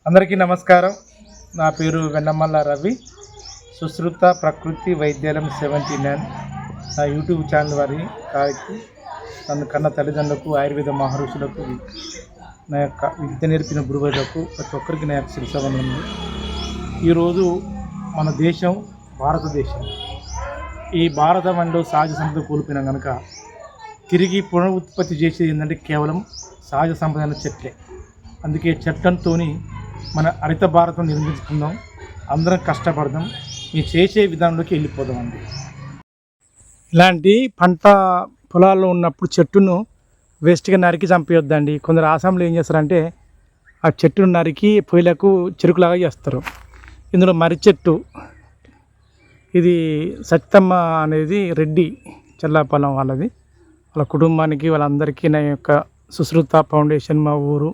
అందరికీ నమస్కారం. నా పేరు వెన్నమల్ల రవి. సుశ్రుత ప్రకృతి వైద్యాలయం 79 నా యూట్యూబ్ ఛానల్ వారి కాకి నన్ను కన్న తల్లిదండ్రులకు, ఆయుర్వేద మహర్షులకు, నా యొక్క విద్య నేర్పిన గురువులకు ప్రతి ఒక్కరికి నా యొక్క శిరసవందనములు. ఈరోజు మన దేశం భారతదేశం. ఈ భారతమంలో సహజ సంపద కోల్పోయినాం కనుక తిరిగి పునరుత్పత్తి చేసేది ఏంటంటే కేవలం సహజ సంపద చెట్లే. అందుకే చెట్లంతో మన హరిత భారతం నిర్మించుకుందాం, అందరం కష్టపడదాం, ఈ చేసే విధానంలోకి వెళ్ళిపోదామండి. ఇలాంటి పంట పొలాల్లో ఉన్నప్పుడు చెట్టును వేస్ట్గా నరికి చంపేయొద్దండి. కొందరు ఆసాంలో ఏం చేస్తారంటే ఆ చెట్టును నరికి పొయ్యిలకు చెరుకులాగా చేస్తారు. ఇందులో మర్రి చెట్టు, ఇది సత్యమ్మ అనేది రెడ్డి చెల్లాపల్లం వాళ్ళది. వాళ్ళ కుటుంబానికి వాళ్ళందరికీ నా యొక్క సుశ్రుత ఫౌండేషన్, మా ఊరు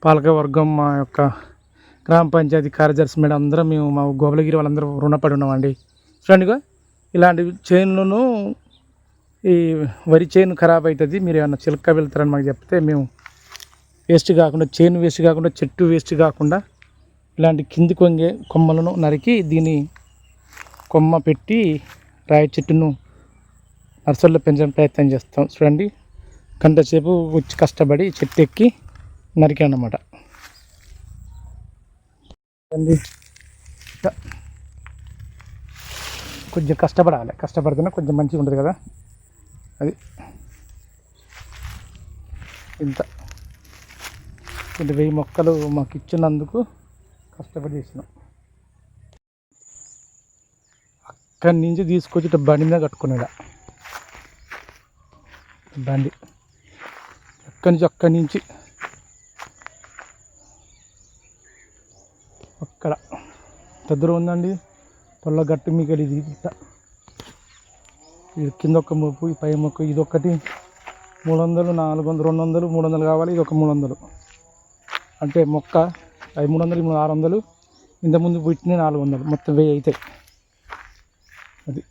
పాలకవర్గం, మా యొక్క గ్రామ పంచాయతీ కార్యదర్శి మేడం అందరం, మేము మా గోబలగిరి వాళ్ళందరూ రుణపడి ఉన్నామండి. చూడండిగా ఇలాంటి చేనులను, ఈ వరి చేను ఖరాబ్ అవుతుంది, మీరు ఏమన్నా చిలక వెళ్తారని మాకు చెప్తే మేము వేస్ట్ కాకుండా, చేను వేస్ట్ కాకుండా, చెట్టు వేస్ట్ కాకుండా ఇలాంటి కింది కొంగే కొమ్మలను నరికి దీన్ని కొమ్మ పెట్టి రాయి చెట్టును నర్సరీలో పెంచడం ప్రయత్నం చేస్తాం. చూడండి గంటసేపు వచ్చి కష్టపడి చెట్టు ఎక్కి నరికా అన్నమాట. కొంచెం కష్టపడాలి, కష్టపడితేనే కొంచెం మంచిగా ఉంటుంది కదా. అది ఇంత 1000 మొక్కలు మాకు ఇచ్చినందుకు కష్టపడి చేసినాం. అక్కడి నుంచి తీసుకొచ్చి బండి మీద కట్టుకునేదా, బండి అక్కడి నుంచి అక్కడ దగ్గర ఉందండి పొల్ల గట్టి మీకు ఇది కింద ఒక మొప్పు, ఈ పై మొక్క, ఇది ఒకటి 300, 400, 200, 300 కావాలి. ఇది ఒక 300 అంటే మొక్క అవి 300, 600, ఇంతకుముందు పుట్టిన 400, మొత్తం 1000 అవుతాయి. అది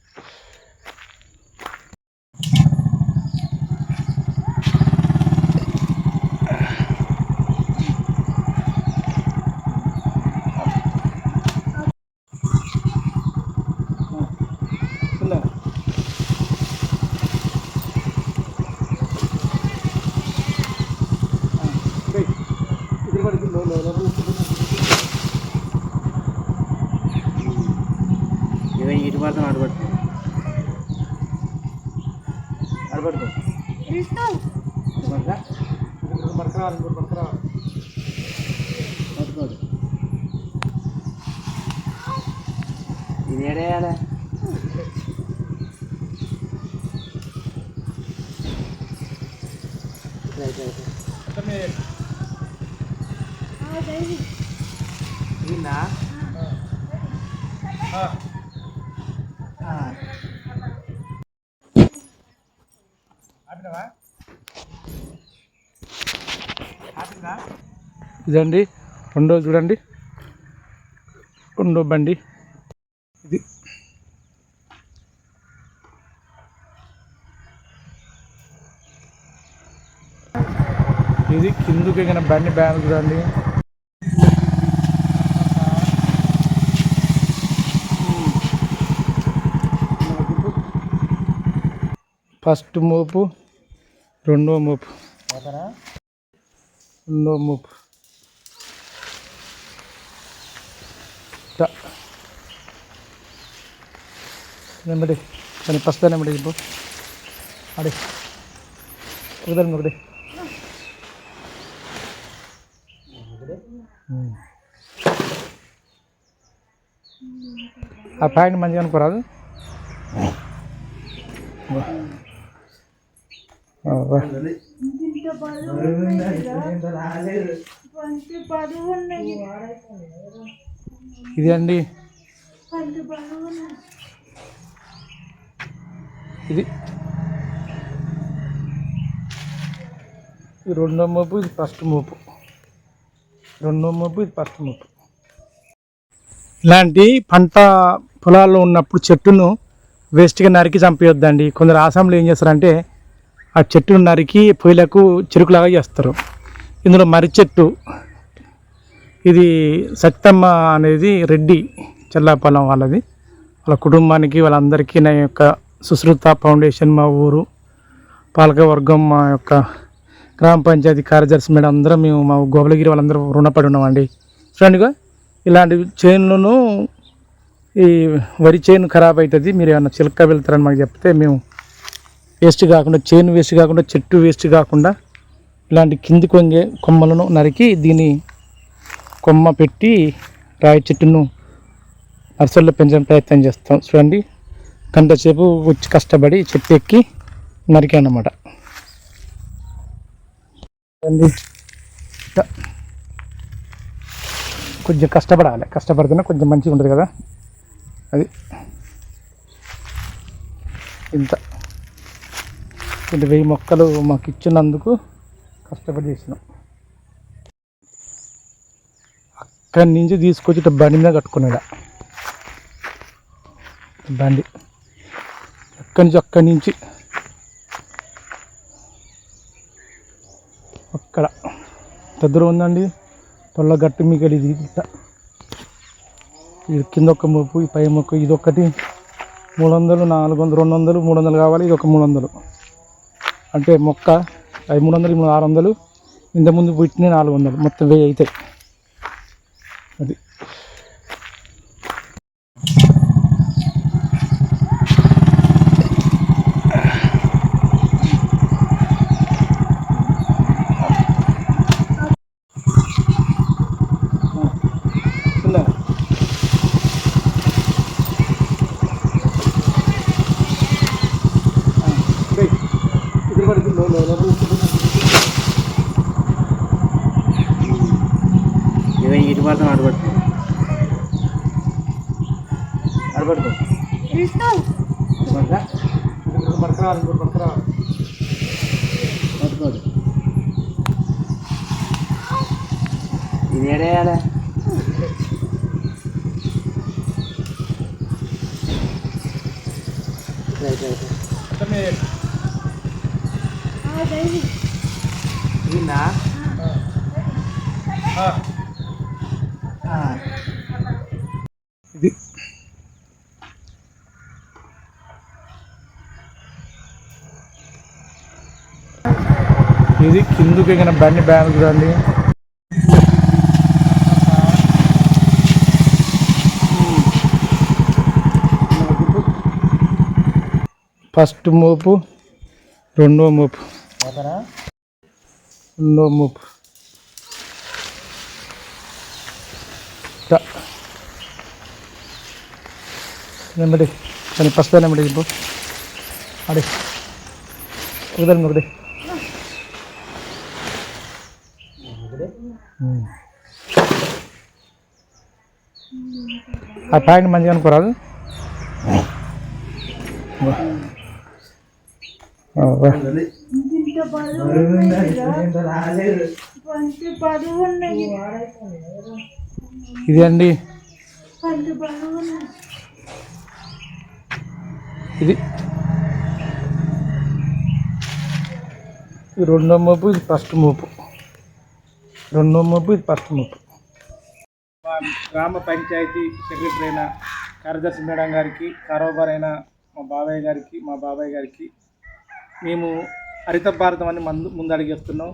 ఇది ఏడేయాలి. ఇదిందా ఇదండి రెండో, చూడండి రెండో బండి ఇది. ఇది కిందకి ఎగిన బండి బ్యాన్ చూడండి. ఫస్ట్ మోపు, రెండో మోపు, రెండో మోపు నెమ్మడి కానీ ఫస్ట్ నెమ్మడి ఇప్పుడు అడే ఒకదాని ఒకటి ఆ ప్యాంట్ మంచిగా అనుకోరాదు. ఇది అండి, ఇది రెండో మోపు, ఇది ఫస్ట్ మోపు, రెండో మోపు, ఇది ఫస్ట్ మోపు. ఇలాంటి పంట పొలాల్లో ఉన్నప్పుడు చెట్టును వేస్ట్గా నరికి చంపేయొద్దండి. కొందరు ఆసాంలో ఏం చేస్తారంటే ఆ చెట్టును నరికి పొయ్యిలకు చెరుకులాగా చేస్తారు. ఇందులో మర్రి చెట్టు, ఇది సత్తమ్మ అనేది రెడ్డి చెల్లాపల్లం వాళ్ళది. వాళ్ళ కుటుంబానికి వాళ్ళందరికీ నా యొక్క సుశ్రుత ఫౌండేషన్, మా ఊరు పాలకవర్గం, మా యొక్క గ్రామ పంచాయతీ కార్యదర్శి మేడం అందరం మేము మా గోబలగిరి వాళ్ళందరూ రుణపడి ఉన్నామండి. చూడండిగా ఇలాంటి చైన్లను, ఈ వరి చైన్ ఖరాబ్ అవుతుంది, మీరు ఏమన్నా చిలక వెళ్తారని మాకు చెప్తే మేము వేస్ట్ కాకుండా, చైన్ వేస్ట్ కాకుండా, చెట్టు వేస్ట్ కాకుండా ఇలాంటి కింది కొంగే కొమ్మలను నరికి దీన్ని కొమ్మ పెట్టి రాయి చెట్టును నర్సరీలో పెంచడం ప్రయత్నం చేస్తాం. చూడండి గంట సేపు వచ్చి కష్టపడి చెట్టు ఎక్కి నరికానమాట. కొంచెం కష్టపడాలి, కష్టపడితేనే కొంచెం మంచిగా ఉంటుంది కదా. అది ఇంత కొంచెం 1000 మొక్కలు మాకు ఇచ్చినందుకు కష్టపడి చేసినాం. అక్కడి నుంచి తీసుకొచ్చి ఇట్లా బండి మీద కట్టుకునేలా, బండి అక్కడి నుంచి అక్కడ దగ్గర ఉందండి తొల్ల గట్టు మీకు ఇది ఇట్లా, ఇది కింద ఒక మొప్పు, ఈ పై మొక్క, ఇది ఒకటి 300, 400, 200, 300 కావాలి. ఇది ఒక 300 అంటే మొక్క అది 300, 600, ఇంతకుముందు పుట్టిన 400, మొత్తం 1000 అవుతాయి. అది ఇటు పడతాం, అడబడుతుంది పట్టుకోడు. ఇది ఏడేయాలి. ఇదా ఇది ఇది కిందకి ఎగిన బండి బ్యాన్ చూడండి. ఫస్ట్ మోపు, రెండో మోపు, నెమ్మడి కానీ ఫస్ట్ నెమ్మడి ఇప్పుడు అడే ఒకదాని ఒకటి ఆ పాయింట్ మంచిగా అనుకోరాదు. ఇది అండి, ఇది రెండో మోపు, ఇది ఫస్ట్ మోపు. రెండో మోపు, ఇది ఫస్ట్ మోపు. మా గ్రామ పంచాయతీ సెక్రటరీ అయిన కార్యదర్శి మేడం గారికి, కారోబార్ అయిన మా బాబాయ్ గారికి మేము హరిత భారతం అని ముందు అడిగేస్తున్నాం.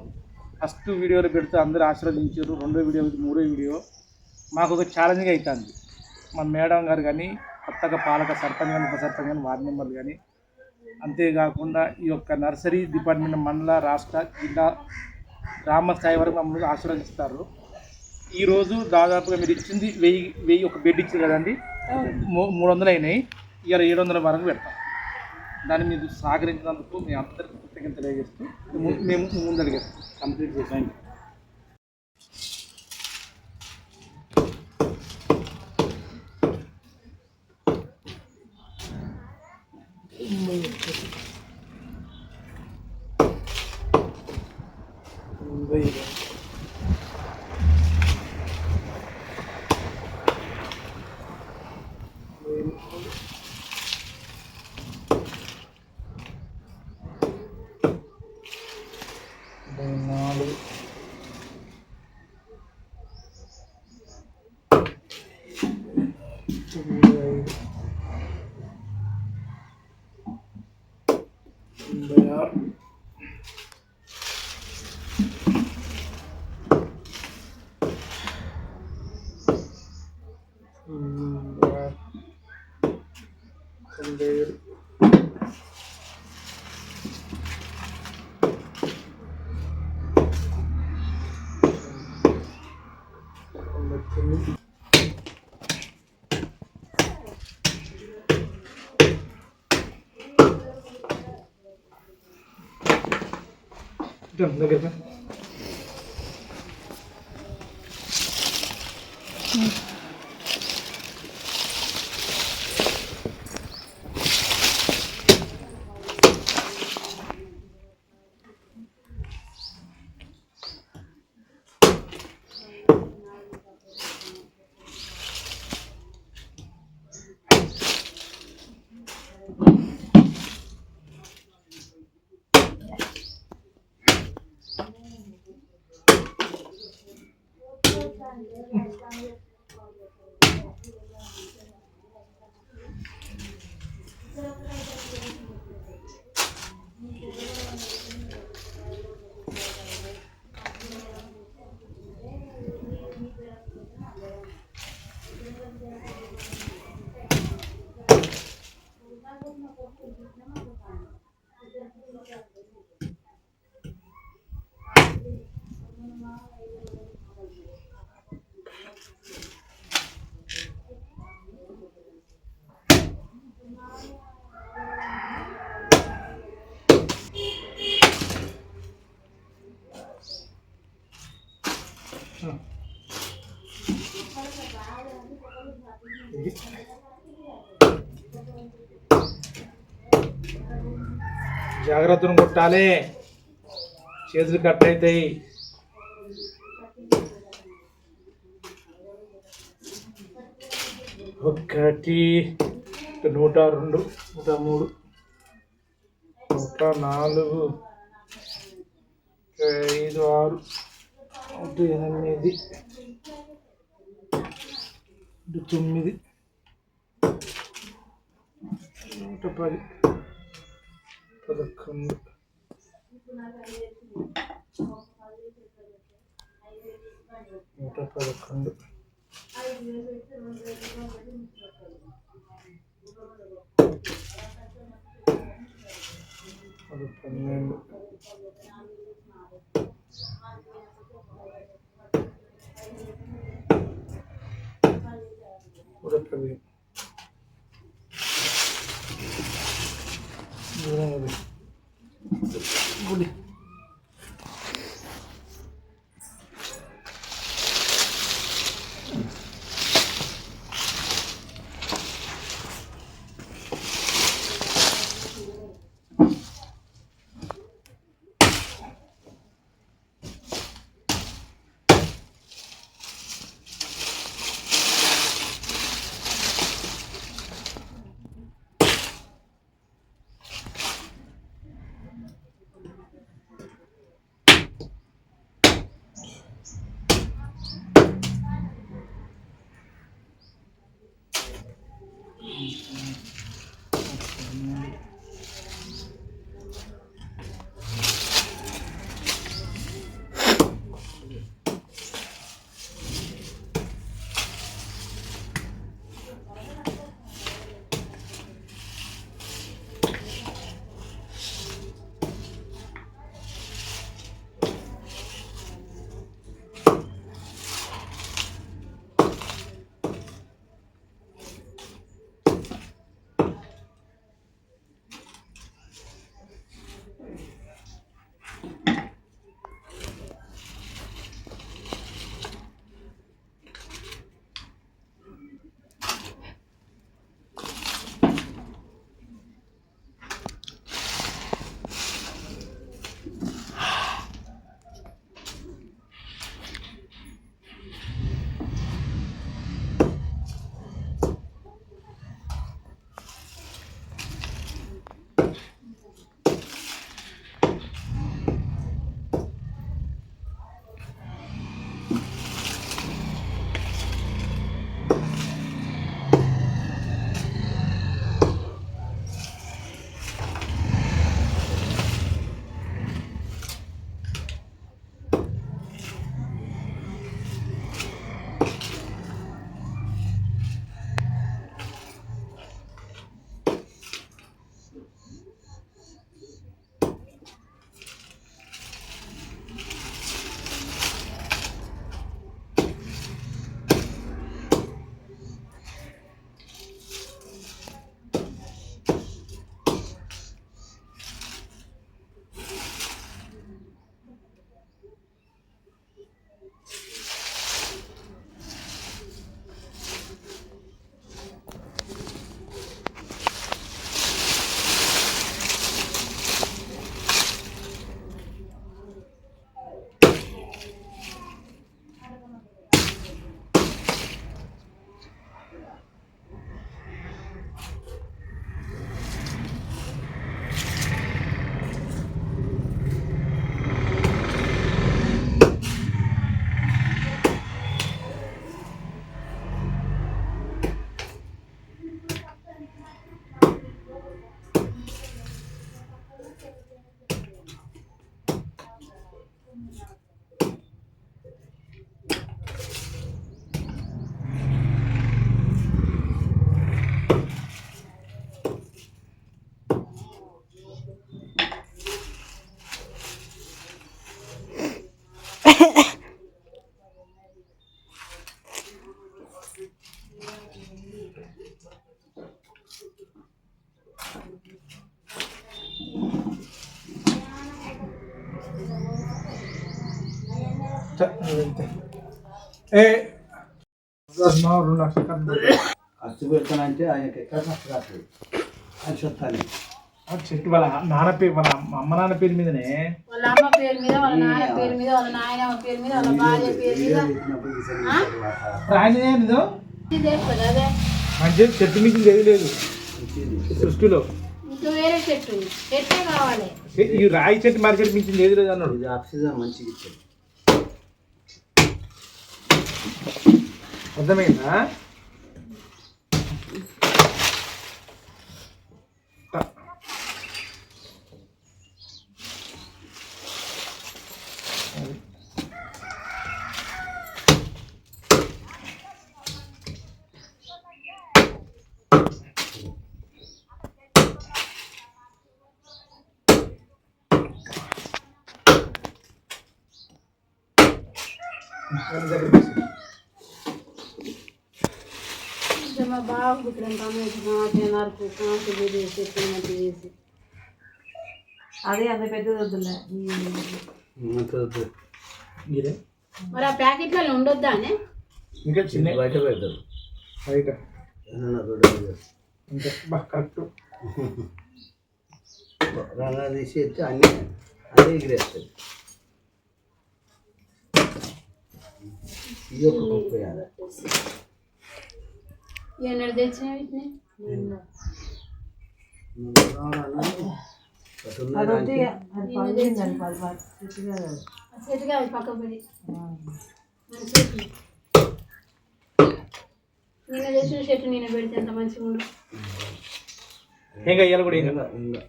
ఫస్ట్ వీడియోలు పెడుతూ అందరూ ఆశీర్వదించారు. రెండో వీడియో, మూడో వీడియో మాకు ఒక ఛాలెంజ్గా అవుతుంది. మా మేడం గారు కానీ, కొత్తగా పాలక సర్పంచ్ కానీ, ఉప సర్పంచ్ కానీ, వార్డు మెంబర్లు కానీ, అంతేకాకుండా ఈ యొక్క నర్సరీ డిపార్ట్మెంట్ మండల, రాష్ట్ర, జిల్లా, గ్రామ స్థాయి వరకు మమ్మల్ని ఆశీర్వదిస్తారు. ఈరోజు దాదాపుగా మీరు ఇచ్చింది 1000 ఒక బెడ్ ఇచ్చారు కదండి, 300 అయినాయి. ఇవాళ 700 వరకు పెడతాం. దాన్ని మీరు సహకరించినందుకు మీ అందరికీ కృతజ్ఞతలు తెలియజేస్తూ మేము ముందడిగేస్తాం కంప్లీట్ చేసాం. లేడు. దగ్గర జాగ్రత్తను కొట్టాలి, చేతులు కట్ అవుతాయి. ఒకటి 102, 103, 104, 5, 6, 8, 9, 110, 11, 111, 12, 13, గుడి ఏ మా 2 లక్షలు ఖర్చు. ఖర్చు పెడతానంటే ఆయనకి ఎక్కడ ఖర్చు కాదు అని చెప్తాను. ఆ చెట్టు వాళ్ళ నాన్న పేరు వాళ్ళ అమ్మ నాన్న పేరు మీదనే. వాళ్ళ అమ్మ పేరు మీద, వాళ్ళ నాన్న పేరు మీద, వాళ్ళ నాయనమ్మ పేరు మీద, వాళ్ళ భార్య పేరు మీద. రాయనిదే నిదో ఇదే కదా అదే. మంచి చెట్టు మించింది ఏది లేదు ఈ సృష్టిలో. ఇంకా వేరే చెట్టు చెట్టే కావాలి. ఈ రాయి చెట్టు మరి చెట్టు మించింది ఏది లేదు అన్నాడు. ఇది ఆక్సిజన్ మంచిగా ఇచ్చేది. అర్థమైందా? ఇంకా మా బాబు ఇక్కడ కాసేనారు చెట్టు మంచి చేసి అదే అంత పెద్దది వద్దులే. మీరే మరి ఆ ప్యాకెట్లలో ఉండొద్దా అని ఇంకా చిన్న బయట పెడతారు. బయట ఏమన్నా రోడ్డు ఇంకా బా కరెక్ట్. రంగా తీసి ఎత్తే అన్నీ అదే ఎగిరేస్తుంది. ఇది ఒక కుప్ప వేయాలి. ఎన్నడు తెచ్చిన వీటిని చెట్టుగా పక్క పడి చెట్టు నిన్న తెచ్చిన చెట్టు నిన్న పెడితే ఎంత మంచిగా ఉండు. ఇంకా ఇయ్యాలి కూడా ఇంకా ఇంకా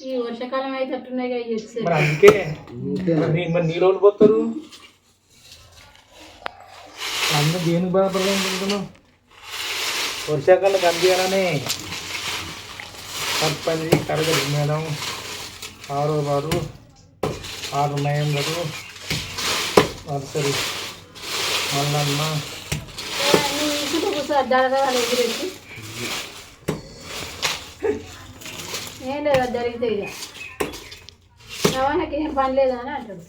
ఈ వర్షాకాలం అయితే అట్టున్నాయి కదా మరి అందుకే మరి నీ రోజులు పోతారు అందరూ దేనికి బాధపడాలనుకుంటున్నావు? వర్షాకాలం కనిపించాలని సర్పంచ్ కరగడి మేడం 6వ వారు 6 నయంగారు నర్సరీ మల్లమ్మ దడదలు ఎగిరేసి ఏం లేదు అది జరిగితే ఇక రవాణాకి ఏం పని లేదు అని అంటాడు.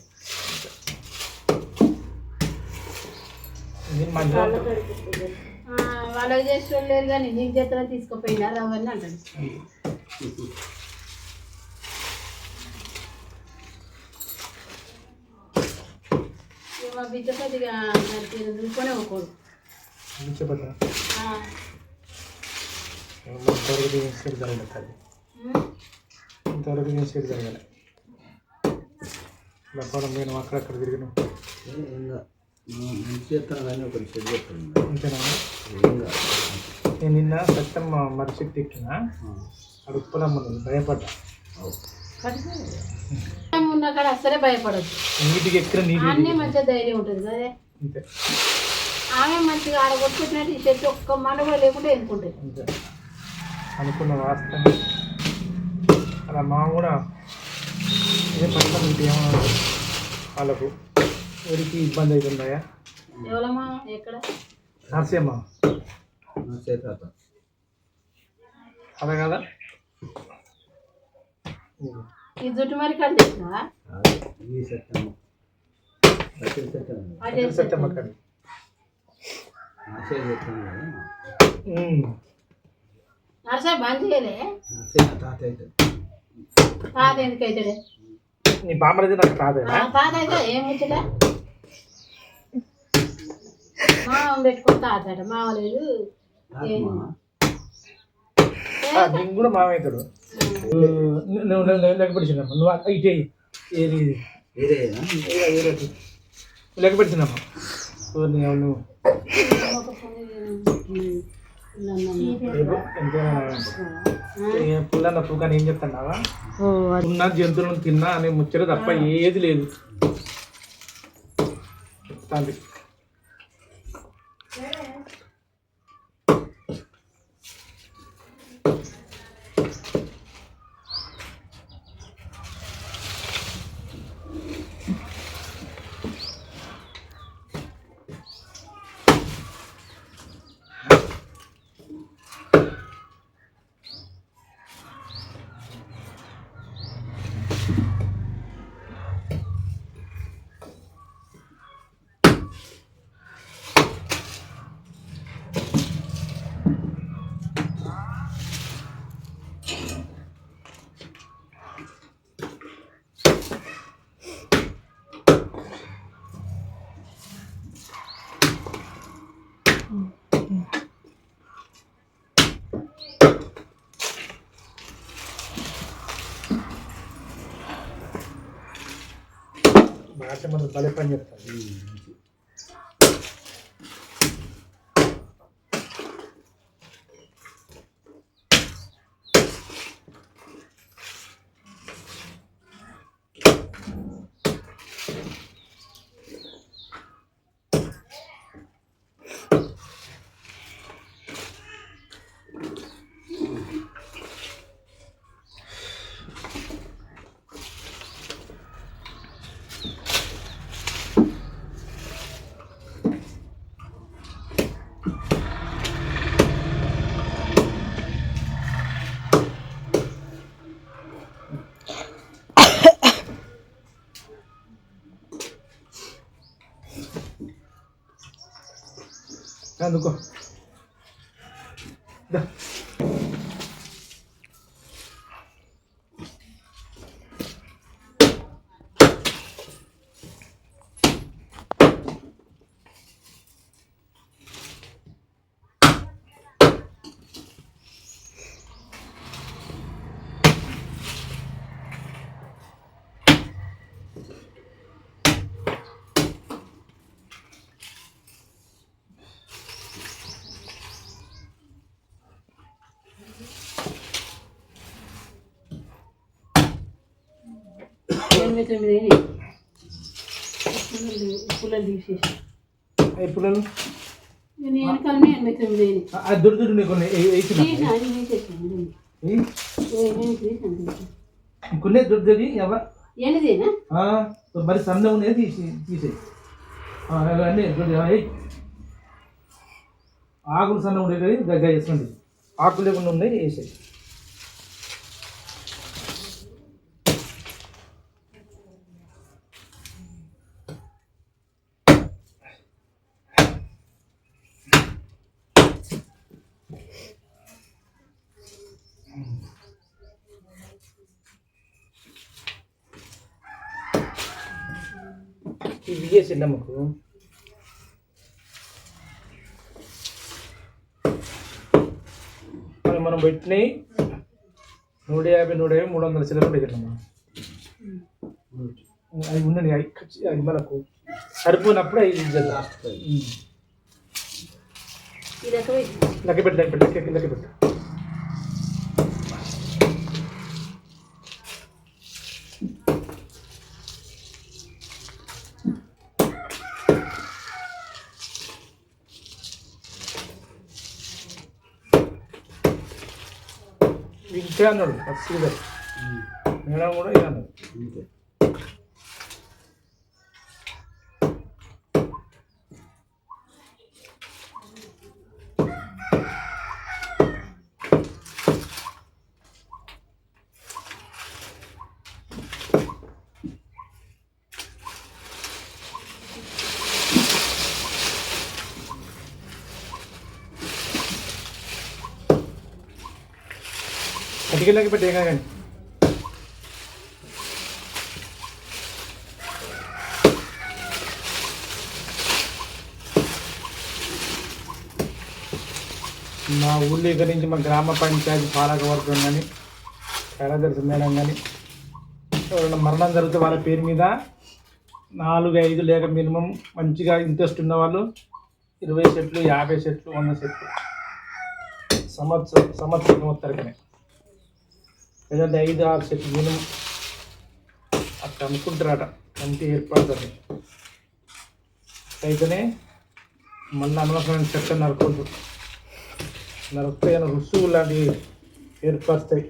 వాళ్ళకి చేసిన లేదు కానీ నీకు చేతుల్లో తీసుకుపోయినా రవని అంటాడు. మా బిడ్డ కొద్దిగా దులుకొని ఒక్కోడు ఇంతవరకు నేను సైడ్ జరగాలి లప్పడం నేను అక్కడక్కడ తిరిగిన ఇంకా మంచి చేస్తాను కానీ ఒకటి చెడు చేస్తాను. అంతేనా? నేను నిన్న సత్యమ్మ మరిచెట్టు ఎక్కిన అడుప్పలమ్మ భయపడ్డా. ఉన్న కాడ అసలే భయపడద్దు. నీటికి ఎక్కిన నీటి అన్నీ మంచిగా ధైర్యం ఉంటుంది కదా. అంతే ఆమె మంచిగా ఆడ కొట్టుకుంటున్నట్టు ఈ చెట్టు ఒక్క మన కూడా లేకుండా ఎన్నుకుంటుంది. అంతే అనుకున్న వాస్తవం. అలా మా కూడా ఏం పడతాం ఇంటి ఏమన్నా వాళ్ళకు ఎవరికి ఇబ్బంది అవుతుందా? ఎవరమ్మా ఎక్కడ? నర్సమ్మ చేత అదే కదా. ఈ జుట్టు మరి కట్ చేసినావా? ఈ సత్యమ్మ సత్యమ్మ కడి ఆశయ చేస్తాను కదా. నర్సే బంద్ చేయలే. తాత అయితే తాత ఎందుకు అవుతాడే? నీ బామ్మది నాకు కాదేనా? తాత అయితే ఏం ముచ్చలే మామ పెట్టుకుని తాత అట మామలేదు. నీకు కూడా మామవుతాడు. నువ్వు లెక్కపెట్టినామ్మా నువ్వు ఇటే ఏది లెక్కపెట్టినామ్మా నువ్వు పుల్లన్న తూకాన్ని ఏం చెప్తున్నావా? ఉన్న జంతువులను తిన్నా అనే ముచ్చట తప్ప ఏది లేదు చెప్తాంది. కస్టమర్ భలే పని చెప్తారు. అందుకో పుల్లలు తీసేసి పుల్లలు నేను కానీ 89 దుడ్డు నీకు కొన్ని దుడ్డు ఎవరు ఏంటిదేనా మరి సన్న ఉన్నాయి తీసేయి అన్నీ ఆకులు సన్న ఉండే కదా గగ్గ వేసుకోండి ఆకులు లేకుండా ఉన్నాయి వేసేది ఇవి చేసిండ మాకు మనం పెట్టినాయి 150 300 చిల్లర పెట్టమ్మా అవి ఉన్నది అది మనకు సరిపోయినప్పుడు అవి లెక్క పెట్టు ఇంతే అన్నాడు ఫస్ట్ మేడం కూడా ఇది అన్నాడు అడిగేలాగా పెట్టే కానీ మా ఊళ్ళో ఇక్కడ నుంచి మా గ్రామ పంచాయతీ పాలకవర్గం కానీ కార్యదర్శి మేడం కానీ ఎవరైనా మరణం జరిగితే వాళ్ళ పేరు మీద 4-5 లేక మినిమం మంచిగా ఇంట్రెస్ట్ ఉన్న వాళ్ళు 20 సెట్లు 50 సెట్లు 100 సెట్లు సంవత్సరం మొత్తానికనే లేదంటే 5-6 సెట్లు మినిమం అట్లా అనుకుంటారట మంచి ఏర్పడుతుంది అయితేనే మళ్ళీ అనవసరమైన చెట్టు నరకొద్దు నరికితే రుసువు లాంటివి ఏర్పరుస్తాయి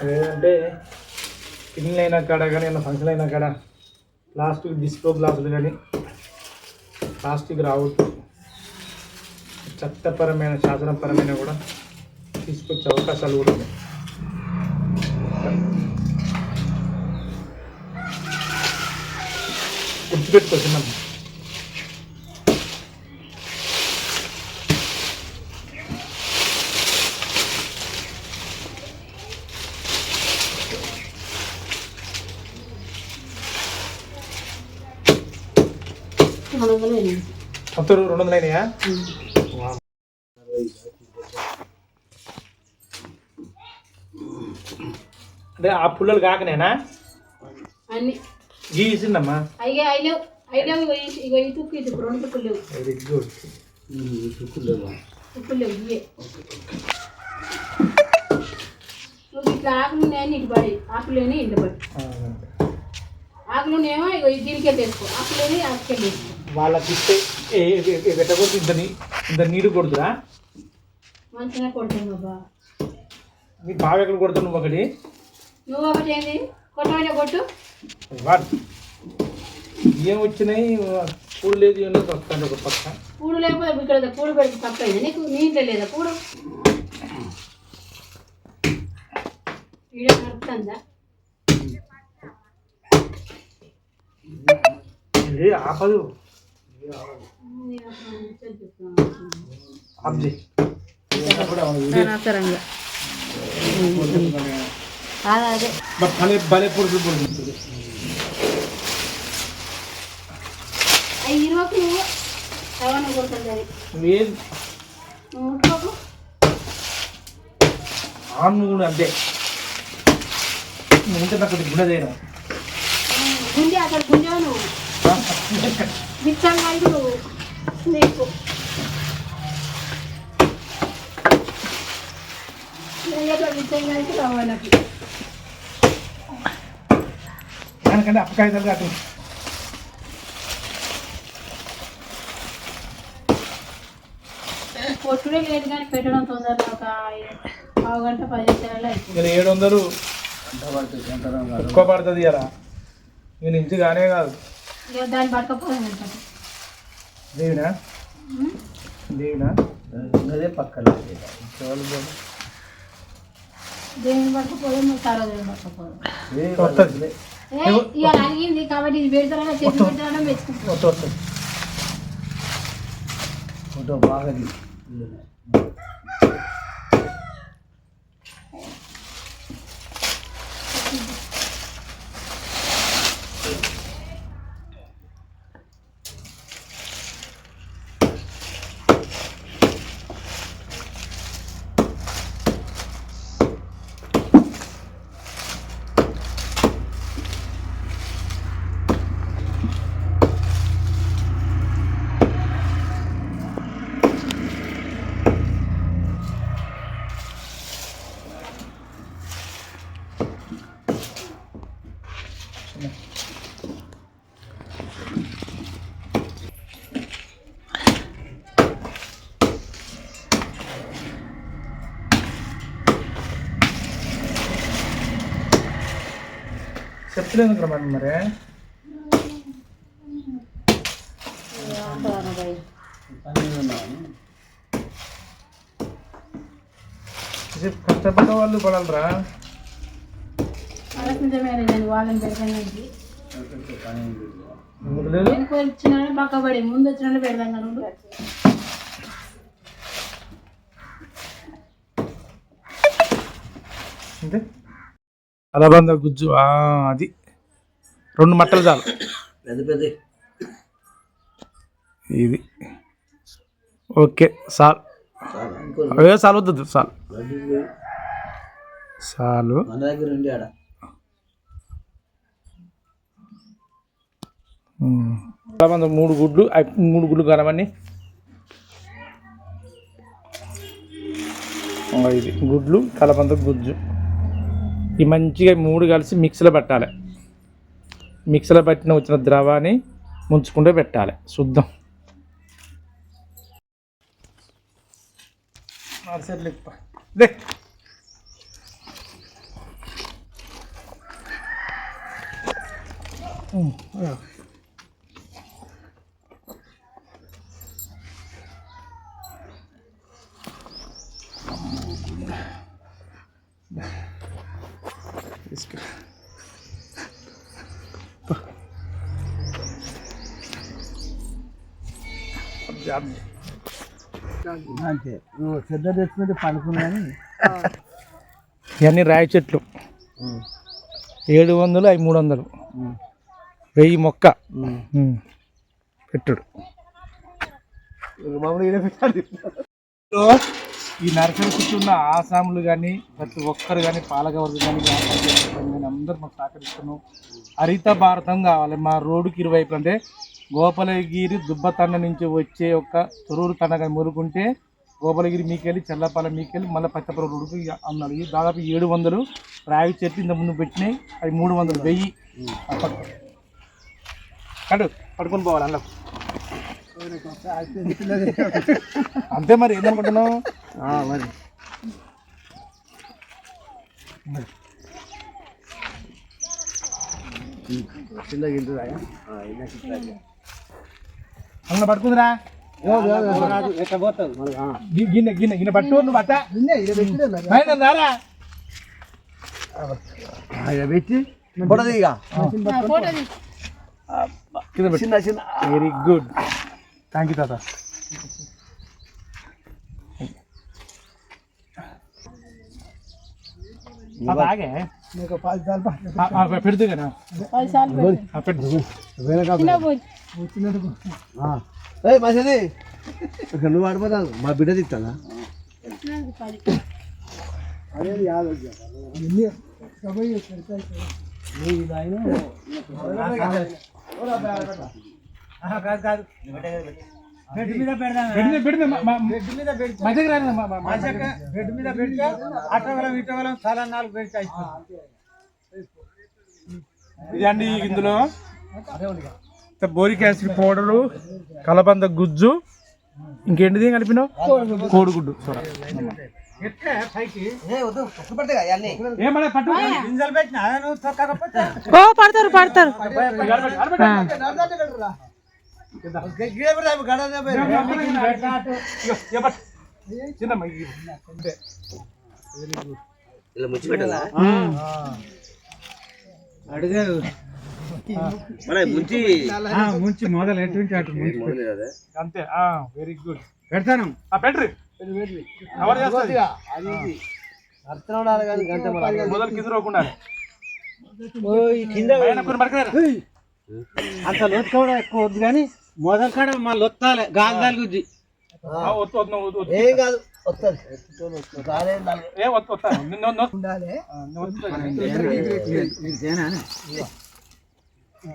లేదంటే కిడ్నీలు అయినా కాడ కానీ ఏమైనా ఫంక్షన్ అయినా కాడ ప్లాస్టిక్ డిస్ప్లో గ్లాసులు కానీ ప్లాస్టిక్ రావద్దు చట్టపరమైన శాసనపరమైన కూడా తీసుకొచ్చే అవకాశాలు కూడా ఉన్నాయి గుర్తుపెట్టుకోవచ్చు మొత్తం 200 అయినాయా అంటే ఆ పుల్లలు కాకనేనా అన్ని గీసిందమ్మా. అయ్యే అయ్యలేవు అయ్యలేవు. ఇగో ఈ తుక్కు ఇది 2 తుక్కులు లేవు. Very good. తుక్కులు తుక్కులు లేవు ఇవే. నువ్వు ఇట్లా ఆకులు ఉన్నాయని ఇటు పడి ఆకులేని ఇంటి పడి ఆకులు ఉన్నాయేమో ఇగో దీనికే వేసుకో. ఆకులేని ఆకుకెళ్ళి వేసుకో. వాళ్ళకి ఇస్తే పెట్టకపోతే ఇంత నీరు కొడుతురా? మంచిగా కొడతాను బాబా. నీ బాగా ఎక్కడ కొడతావు నువ్వు ఒకటి? నువ్వు ఒకటి ఏంది కొట్టమని కొట్టు. ఏం వచ్చినాయి? పూడు లేదు ఏం లేదు వస్తాను ఒక పక్క. పూడు లేకపోతే ఇక్కడ పూడు పెడితే తప్పైంది నీకు. నీ ఇంట్లో లేదా పూడు? వీడియో నడుపుతుందా? ఆపదు. అనవసరంగా అదే భలే భలే పొడుగు పొడుగుతుంది. అవి ఇరువకు నువ్వు ఎవరిని కొడుతుంది అది నువ్వేం నువ్వు ముట్టుకోకు. నువ్వు కూడా అంతే. నువ్వు ఉంటే నాకు గుణ చేయడం గుంజే అసలు గుంజావు నువ్వు. నిత్యంగా ఇది నువ్వు నీకు నిత్యంగా అయితే రావాలకి దానికంటే అప్పకాయలు కాదు. పొట్టుడే లేదు కానీ పెట్టడం తొందరగా ఒక 1/2 గంట 10 నిమిషాలలో అయిపోయింది. 700 ఎక్కువ పడుతుంది కదా. నేను ఇంటి కానే కాదు. ఇక దాన్ని పట్టుకపోయింది అంటారు. దేవినా దేవినా అదే పక్కన దేని పట్టుకపోదు నువ్వు సరోజని పట్టుకపోదు. వస్తుంది ఇక అడిగింది కాబట్టి ఇది పెడతారా చెట్టు పెడతారా మెచ్చుకుంటారు. వస్తుంది. ఫోటో బాగా చెప్పలేదు రమ్మని మరి. కష్టపడ్డ వాళ్ళు పడాలరా. వాళ్ళని పెడతాను లేదు వచ్చిన పక్కబడి ముందు వచ్చిన పెడతాం కదా. అంతే. అలబంద గుజ్జు అది 2 మట్టలు చాలు. పెద్ద పెద్ద ఇది ఓకే చాలు. అవే చాలు వద్దు చాలు చాలు. మన దగ్గర ఉండి ఆడ అలబంద 3 గుడ్లు 3 గుడ్లు కనవన్నీ. ఇది గుడ్లు కలబంద గుజ్జు. ఈ మంచిగా 3 కలిసి మిక్సీలో పెట్టాలి. మిక్సీలో పట్టిన వచ్చిన ద్రవాన్ని ముంచుకుంటే పెట్టాలి. శుద్ధం. దే అంతే. నువ్వు శ్రద్ధ తెచ్చుకుంటే పడుకున్నాను. ఇవన్నీ రాయి చెట్లు. 700 అవి 300 1000 మొక్క పెట్టుడు. ఈ నర్సరీ చుట్టూ ఉన్న ఆసాములు కానీ ప్రతి ఒక్కరు కానీ పాలకవర్గం కానీ అందరూ మాకు సహకరిస్తున్నాం. హరిత భారతం కావాలి మా రోడ్డుకి ఇరువైపు. అంటే గోపాలగిరి దుబ్బతండ నుంచి వచ్చే ఒక తొరూరు తండ కానీ మురుకుంటే గోపాలగిరి మీకెళ్ళి చెల్లపాలెం మీకెళ్ళి మళ్ళీ పచ్చపురం రోడ్డుకి అన్నారు. ఇది దాదాపు 700 రావి చెట్లు ఇంత ముందు పెట్టినాయి. అవి 300 1000 కడు పడుకొని పోవాలి అందులో. అంతే మరి ఏందనుకుంటున్నావు మరి అన్న పట్టుకుందిరా ఎట్లా పోతావు గిన్నె గిన్నె గిన్నె పట్టు నువ్వు పట్ట రారా పెట్టి పడదు ఇక చిన్న చిన్న. వెరీ గుడ్, థ్యాంక్ యూ తాత. ఆగే పెడుతూ కదా మంచిది. నువ్వు ఆడిపోతావు మా బిడ్డ తిట్టాలా బెడ్ మీద పెడితే అటవలం ఇటవలం చాలా 4 పెడతాయి. ఇదండి ఇందులో బోరిక్ యాసిడ్ పౌడరు, కలబంద గుజ్జు, ఇంకేంటిది కలిపినావు? కోడిగుడ్డు. పడతారు పడతారు. ముంచి మొదలు ఎటువంటి అంతే. వెరీ గుడ్, పెడతాను. పెట్టరు మొదలు కింద రోకుండా అంత లోతు కూడా ఎక్కువ వద్దు కానీ మొదలు కాడ మళ్ళీ ఒత్తాలి గాలి గుజ్జి ఏం కాదు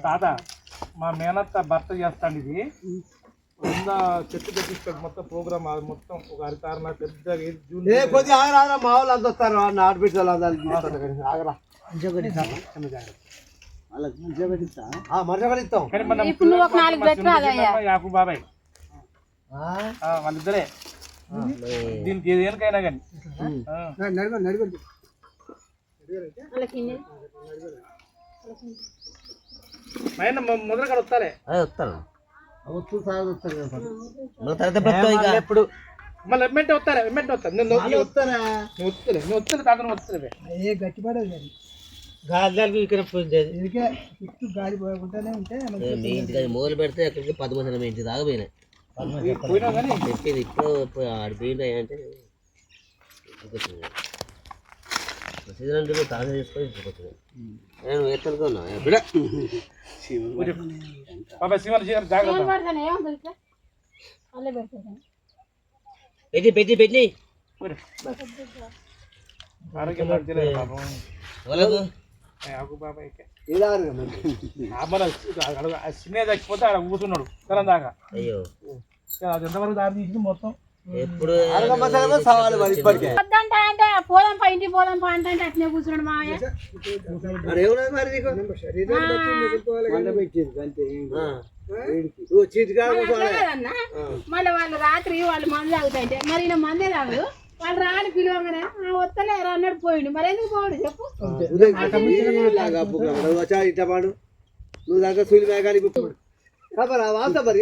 తాత మా మేనత్త భర్త చేస్తాను. ఇది చెట్టు పెట్టిస్తాడు మొత్తం ప్రోగ్రామ్ మొత్తం ఒక హరితారణ పెద్దగా కొద్దిగా ఆగరా మా వాళ్ళు అంత వస్తారు నాటు పెట్టాలి ఆగరా యాకు బాబాయ్ వాళ్ళిద్దరే దీనికి ఏదేనికైనా కానీ మొదలు కాడ వస్తాలే ఎప్పుడు మళ్ళీ ఎమ్మెంటే వస్తారా? ఎమ్మెంటే వస్తా వస్తలే తాతను వస్తలే గట్టిపడదు గాలి ఇక్కడ గాలి పోయకుండానే ఉంటే మొదలు పెడితే అక్కడికి 10 మంది మీ ఇంటి దాకా పోయినాయి. చెప్పేది ఇప్పుడు ఆడి పోయింది అంటే సీజన్ తాజా చేసుకొని తీసుకొచ్చింది. నేను ఎత్తనుకో ఉన్నా పెట్టి పెట్టి పెట్టి చిన్న చచ్చిపోతే ఆడ కూర్చున్నాడు తెలం దాకా. అయ్యో అది ఎంతవరకు దారి తీసి మొత్తం ఎప్పుడు అంటే పోదాం పా ఇంటికి పోదాం పా అంటే అట్నే కూర్చున్నాడు మామయ్య. మళ్ళీ వాళ్ళు రాత్రి వాళ్ళు మంది తాగుతాయంటే మరి ఈయన మందే తాగదు. వాళ్ళు రాని పిలువగానే వస్తలేరు అన్నాడు పోయిండు. మరి ఎందుకు పోడు చెప్పు. ఇట్టపాడు నువ్వు దగ్గర సూలి మేఘాలి వాస మరి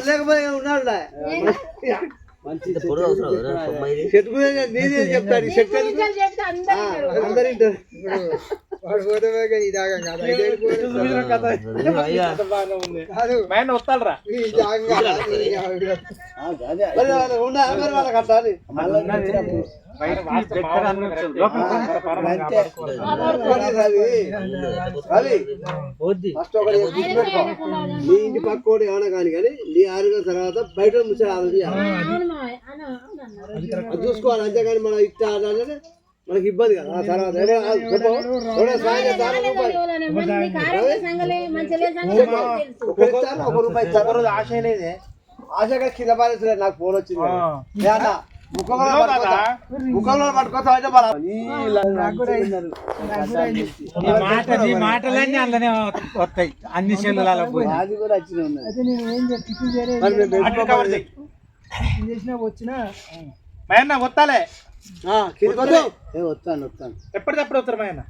లేకపోతే ఉన్నాడు చెట్టు నేనే చెప్తాను. చెప్తే అందరూ అందరింటారు. అయ్యా వస్తారా నీ ఇంటి పక్కోడు ఏమన్నా కానీ నీ ఆరోగ్యం తర్వాత బయట ముసలి అది చూసుకోవాలి అంతేగాని మనం ఇట్లా ఆడాలంటే మనకి ఇబ్బంది కదా ఆ తర్వాత రూపాయి ఆశ లేదే ఆశగా కింద పారేసలేదు నాకు ఫోన్ వచ్చింది ముఖంలో పట్టుకోవచ్చు మాటలన్నీ అందులోనే వస్తాయి అన్ని సెల్లులలో అది కూడా వచ్చినా వస్తాలే వస్తాను ఎప్పటికప్పుడు వస్తారు మా ఆయన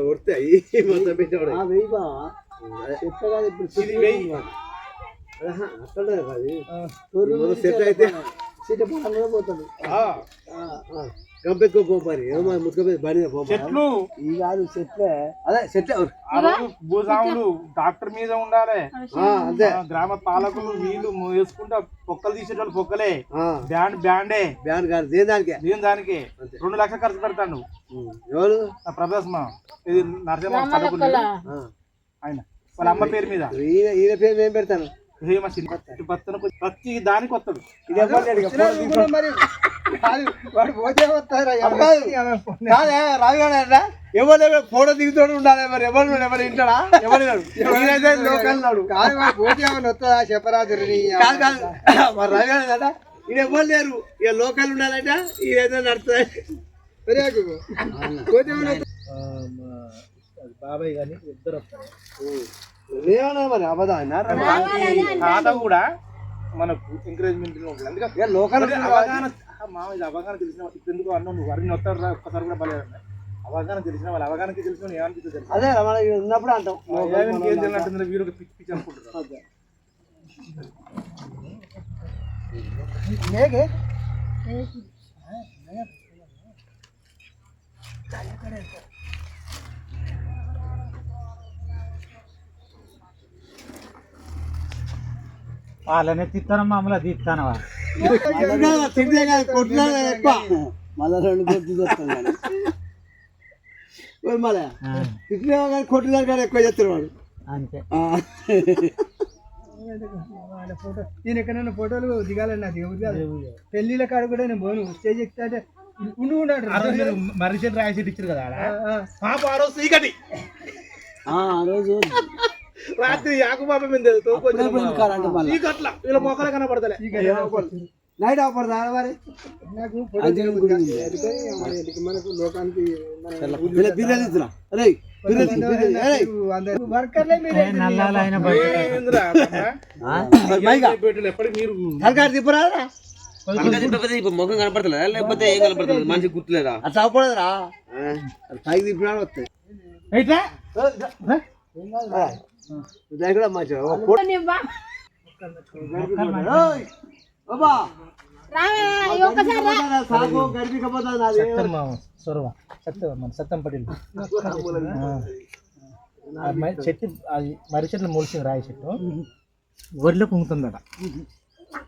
వస్తాయి మొత్తం పెట్టాడు చెప్పగా ఇప్పుడు సెట్ అయితే సీట కూడా పోతాడు కంపెత్తుకోపోయి ఏమో ముసుకపోయి బండి చెట్లు ఈ కాదు చెట్లే అదే చెట్లే భూస్వాములు డాక్టర్ మీద ఉండాలి అంతే గ్రామ పాలకులు వీళ్ళు వేసుకుంటా పొక్కలు తీసేటోళ్ళు పొక్కలే బ్యాండే బ్యాండ్ కాదు దేని దానికి 2 లక్షలు ఖర్చు పెడతాను ఎవరు ప్రభాస్మా ఇది నరసింహ ఆయన వాళ్ళ అమ్మ పేరు మీద ఈయన పేరు ఏం పెడతాను ప్రతి దానికి వస్తాడు రాజుగాడ ఎవరు ఫోటో దిగుతూ ఉండాలి మరి ఎవరు ఇంటాడా ఎవరు లోకల్ వస్తుందా చెప్పరాదు మరి రాజుగాడ ఈయన ఎవరు లేరు ఇక లోకల్ ఉండాలంట ఈయన నడుతుంది బాబాయ్ కానీ ఇద్దరు మరి అబద్ధం తాత కూడా మనకు ఎంకరేజ్మెంట్ ఉంటుంది అందుకే లోకల్ అవగాహన అవగాహన తెలిసిన ఎందుకు అన్నావు నువ్వు అన్ని వస్తారు ఒక్కసారి కూడా పర్లేదు అవగాహన తెలిసిన వాళ్ళు అవగాహనకి తెలిసిన ఏమనిపిస్తుంది అదే మనకి ఉన్నప్పుడు అంటాం ఏం తెలియనంటుంది వీరు పిచ్చి పిచ్చి అనుకుంటున్నారు వాళ్ళనే తిత్తాను మామూలు తీస్తాను తింటే కాదు కొట్టినా ఎక్కువ మళ్ళా 2 కొట్టి చేస్తాను కానీ మళ్ళా తిట్టినా కానీ కొట్టినా కానీ ఎక్కువ చేస్తాడు వాడు అంతే ఫోటో నేను ఎక్కడైనా ఫోటోలు దిగాలని నాకు పెళ్లిళ్ళ కాడ కూడా నేను పోను స్టేజ్ ఎక్కితే మరిషెట్ రాయసెట్ ఇచ్చారు కదా పాప ఆ రోజు చీకటి ఆ రోజు రాత్రి యాకుబాబు మీద చీకట్ల వీళ్ళ మొక్కలే కనపడతలే నైట్ ఆపడదా మరి నాకు మనకు లోకానికి ముఖం కనపడతలేదా లేకపోతే ఏం కనపడతలేదు మంచి గుర్తులేదా అట్లా ఆపడదురా పైకి తిప్పినాడు వస్తాయి సత్తం పటేల్ చెట్టు అది మర్రి చెట్లు మొలిసింది రాయి చెట్టు వరిలో కుంగుతుందట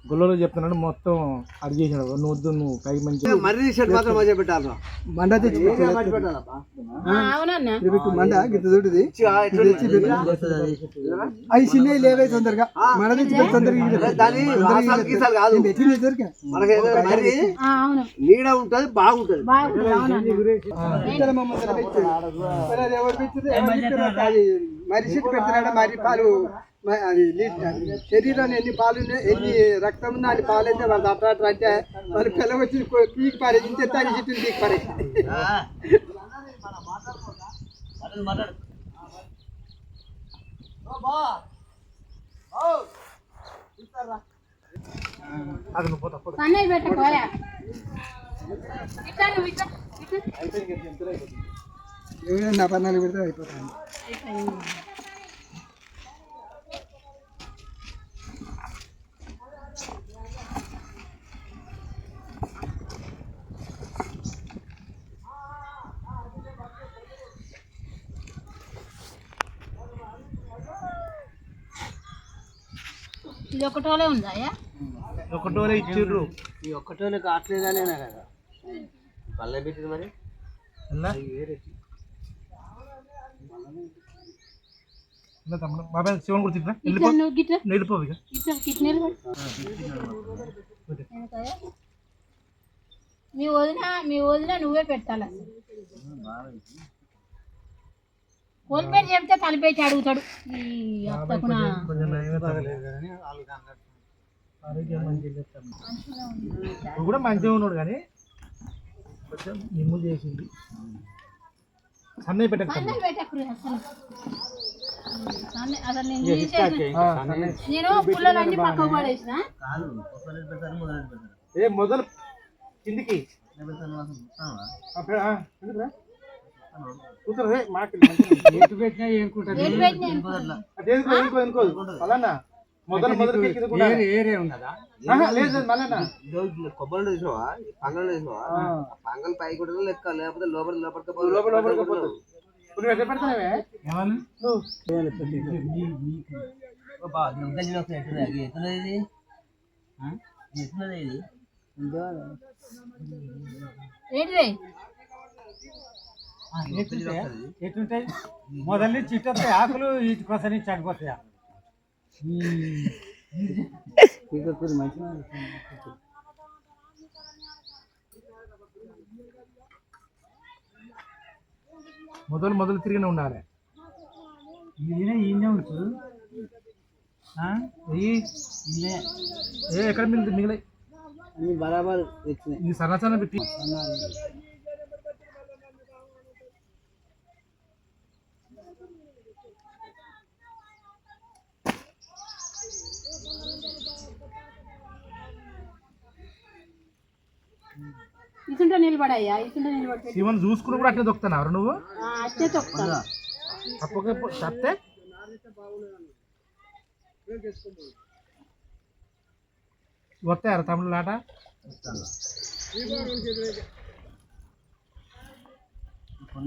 గుళ్ళలో చెప్తున్నాడు మొత్తం అది చేసినాడు నువ్వు వద్దు నువ్వు పైకి మంచి మర్రి షర్ట్ మాత్రం మధ్య పెట్టాలి మండ తెచ్చి మండ గిత్త చూడుది అవి చిన్న లేవే తొందరగా మండ తెచ్చి తొందరగా నీడ ఉంటది బాగుంటది మర్రి చెట్టు పెడుతున్నాడు మర్రి పాలు అది శరీరాన్ని ఎన్ని పాలు ఎన్ని రక్తం ఉందో అన్ని పాలు అయితే వాళ్ళు అట్లా అట్లా అంటే వాళ్ళు పిల్లలు వచ్చి పీకి పారేసి ఇంత ఎత్తాని చెట్టు పీకి పారేసి నా పన్నాలు పెడితే అయిపోతాను ఇది ఒకటోలే ఉందా ఒకటోనే ఇచ్చిర్రు. ఈ ఒక్కటోనే కావట్లేదనే కదా పల్లె పెట్టింది మరి ఎలా? ఎలా తమ్ముడు? బాబాయ్ శివన్ కూడా తిట్టినా? ఇట్లా నువ్వు గిట్ల వెళ్ళిపోవు ఇక. ఇట్లా గిట్ల నిలబడు. మీ వదిన నువ్వే పెట్టాలి అసలు. కోల్పేట చెప్తే తలిపేసి అడుగుతాడు ఈ అత్తకునా. కొంచెం నయమే తగ్గలేదు. ఆరోగ్యం మంచిగా చేస్తాను. నువ్వు కూడా మంచిగా ఉన్నాడు కానీ కొంచెం నిమ్ము చేసింది. సన్నయ్య పెట్టక సన్నగా పెట్టకురు అసలు. అసలు నేను తీసేసిన. నేను పుల్లలు అన్ని పక్కకు పడేసిన. ఏ మొదలు కిందికి ఎటు పెట్టినా ఏనుకుంటది ఏది పెట్టినా అలానా మొదలు ఏరే ఉన్నదా లేదు మళ్ళా కొబ్బరి చూసావా పంగలు చూసావా పంగల్ పై కూడా లెక్క లేకపోతే లోపల నువ్వు ఎక్కడ పెడతావే ఏంటిది ఎటుంటాయి మొదలు చిట్టొస్తాయి ఆకులు వీటి కోసం చనిపోతాయా మొదలు తిరిగిన ఉండాలి. ఈయనే ఉంచు ఎక్కడ మిగిలాయి బరాబర్ ఈ సన్న పెట్టి ఇసుంటే నిలబడయ్యా ఇసుంటే నిలబడి శివన్ చూసుకుని కూడా అట్లా దొక్కుతున్నావు నువ్వు. అట్టే తొక్కుతా తప్పక తప్పితే వస్తాయారా తమిళ ఆట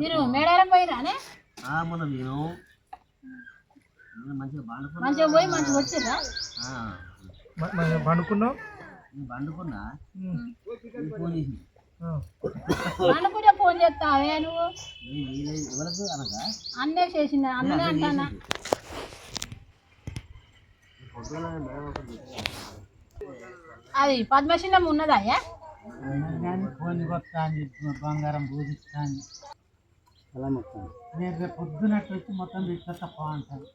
మీరు మేడారం పోయిరానే మనం నేను మంచిగా పోయి మంచిగా వచ్చిర్రా పండుకున్నావు పండుకున్నా ఫోన్ చేసి అనుకుంటే ఫోన్ చేస్తావే నువ్వు ఎవరికి అనగా అన్నే చేసింది అన్నే అంటానా అది పద్మశీలం ఉన్నదా ఫోన్ కొత్తాంది బంగారం పూజిస్తాంది అలా మొత్తం నేను రేపు పొద్దునట్టు వచ్చి మొత్తం తీసుకొస్తా తప్ప అంటాను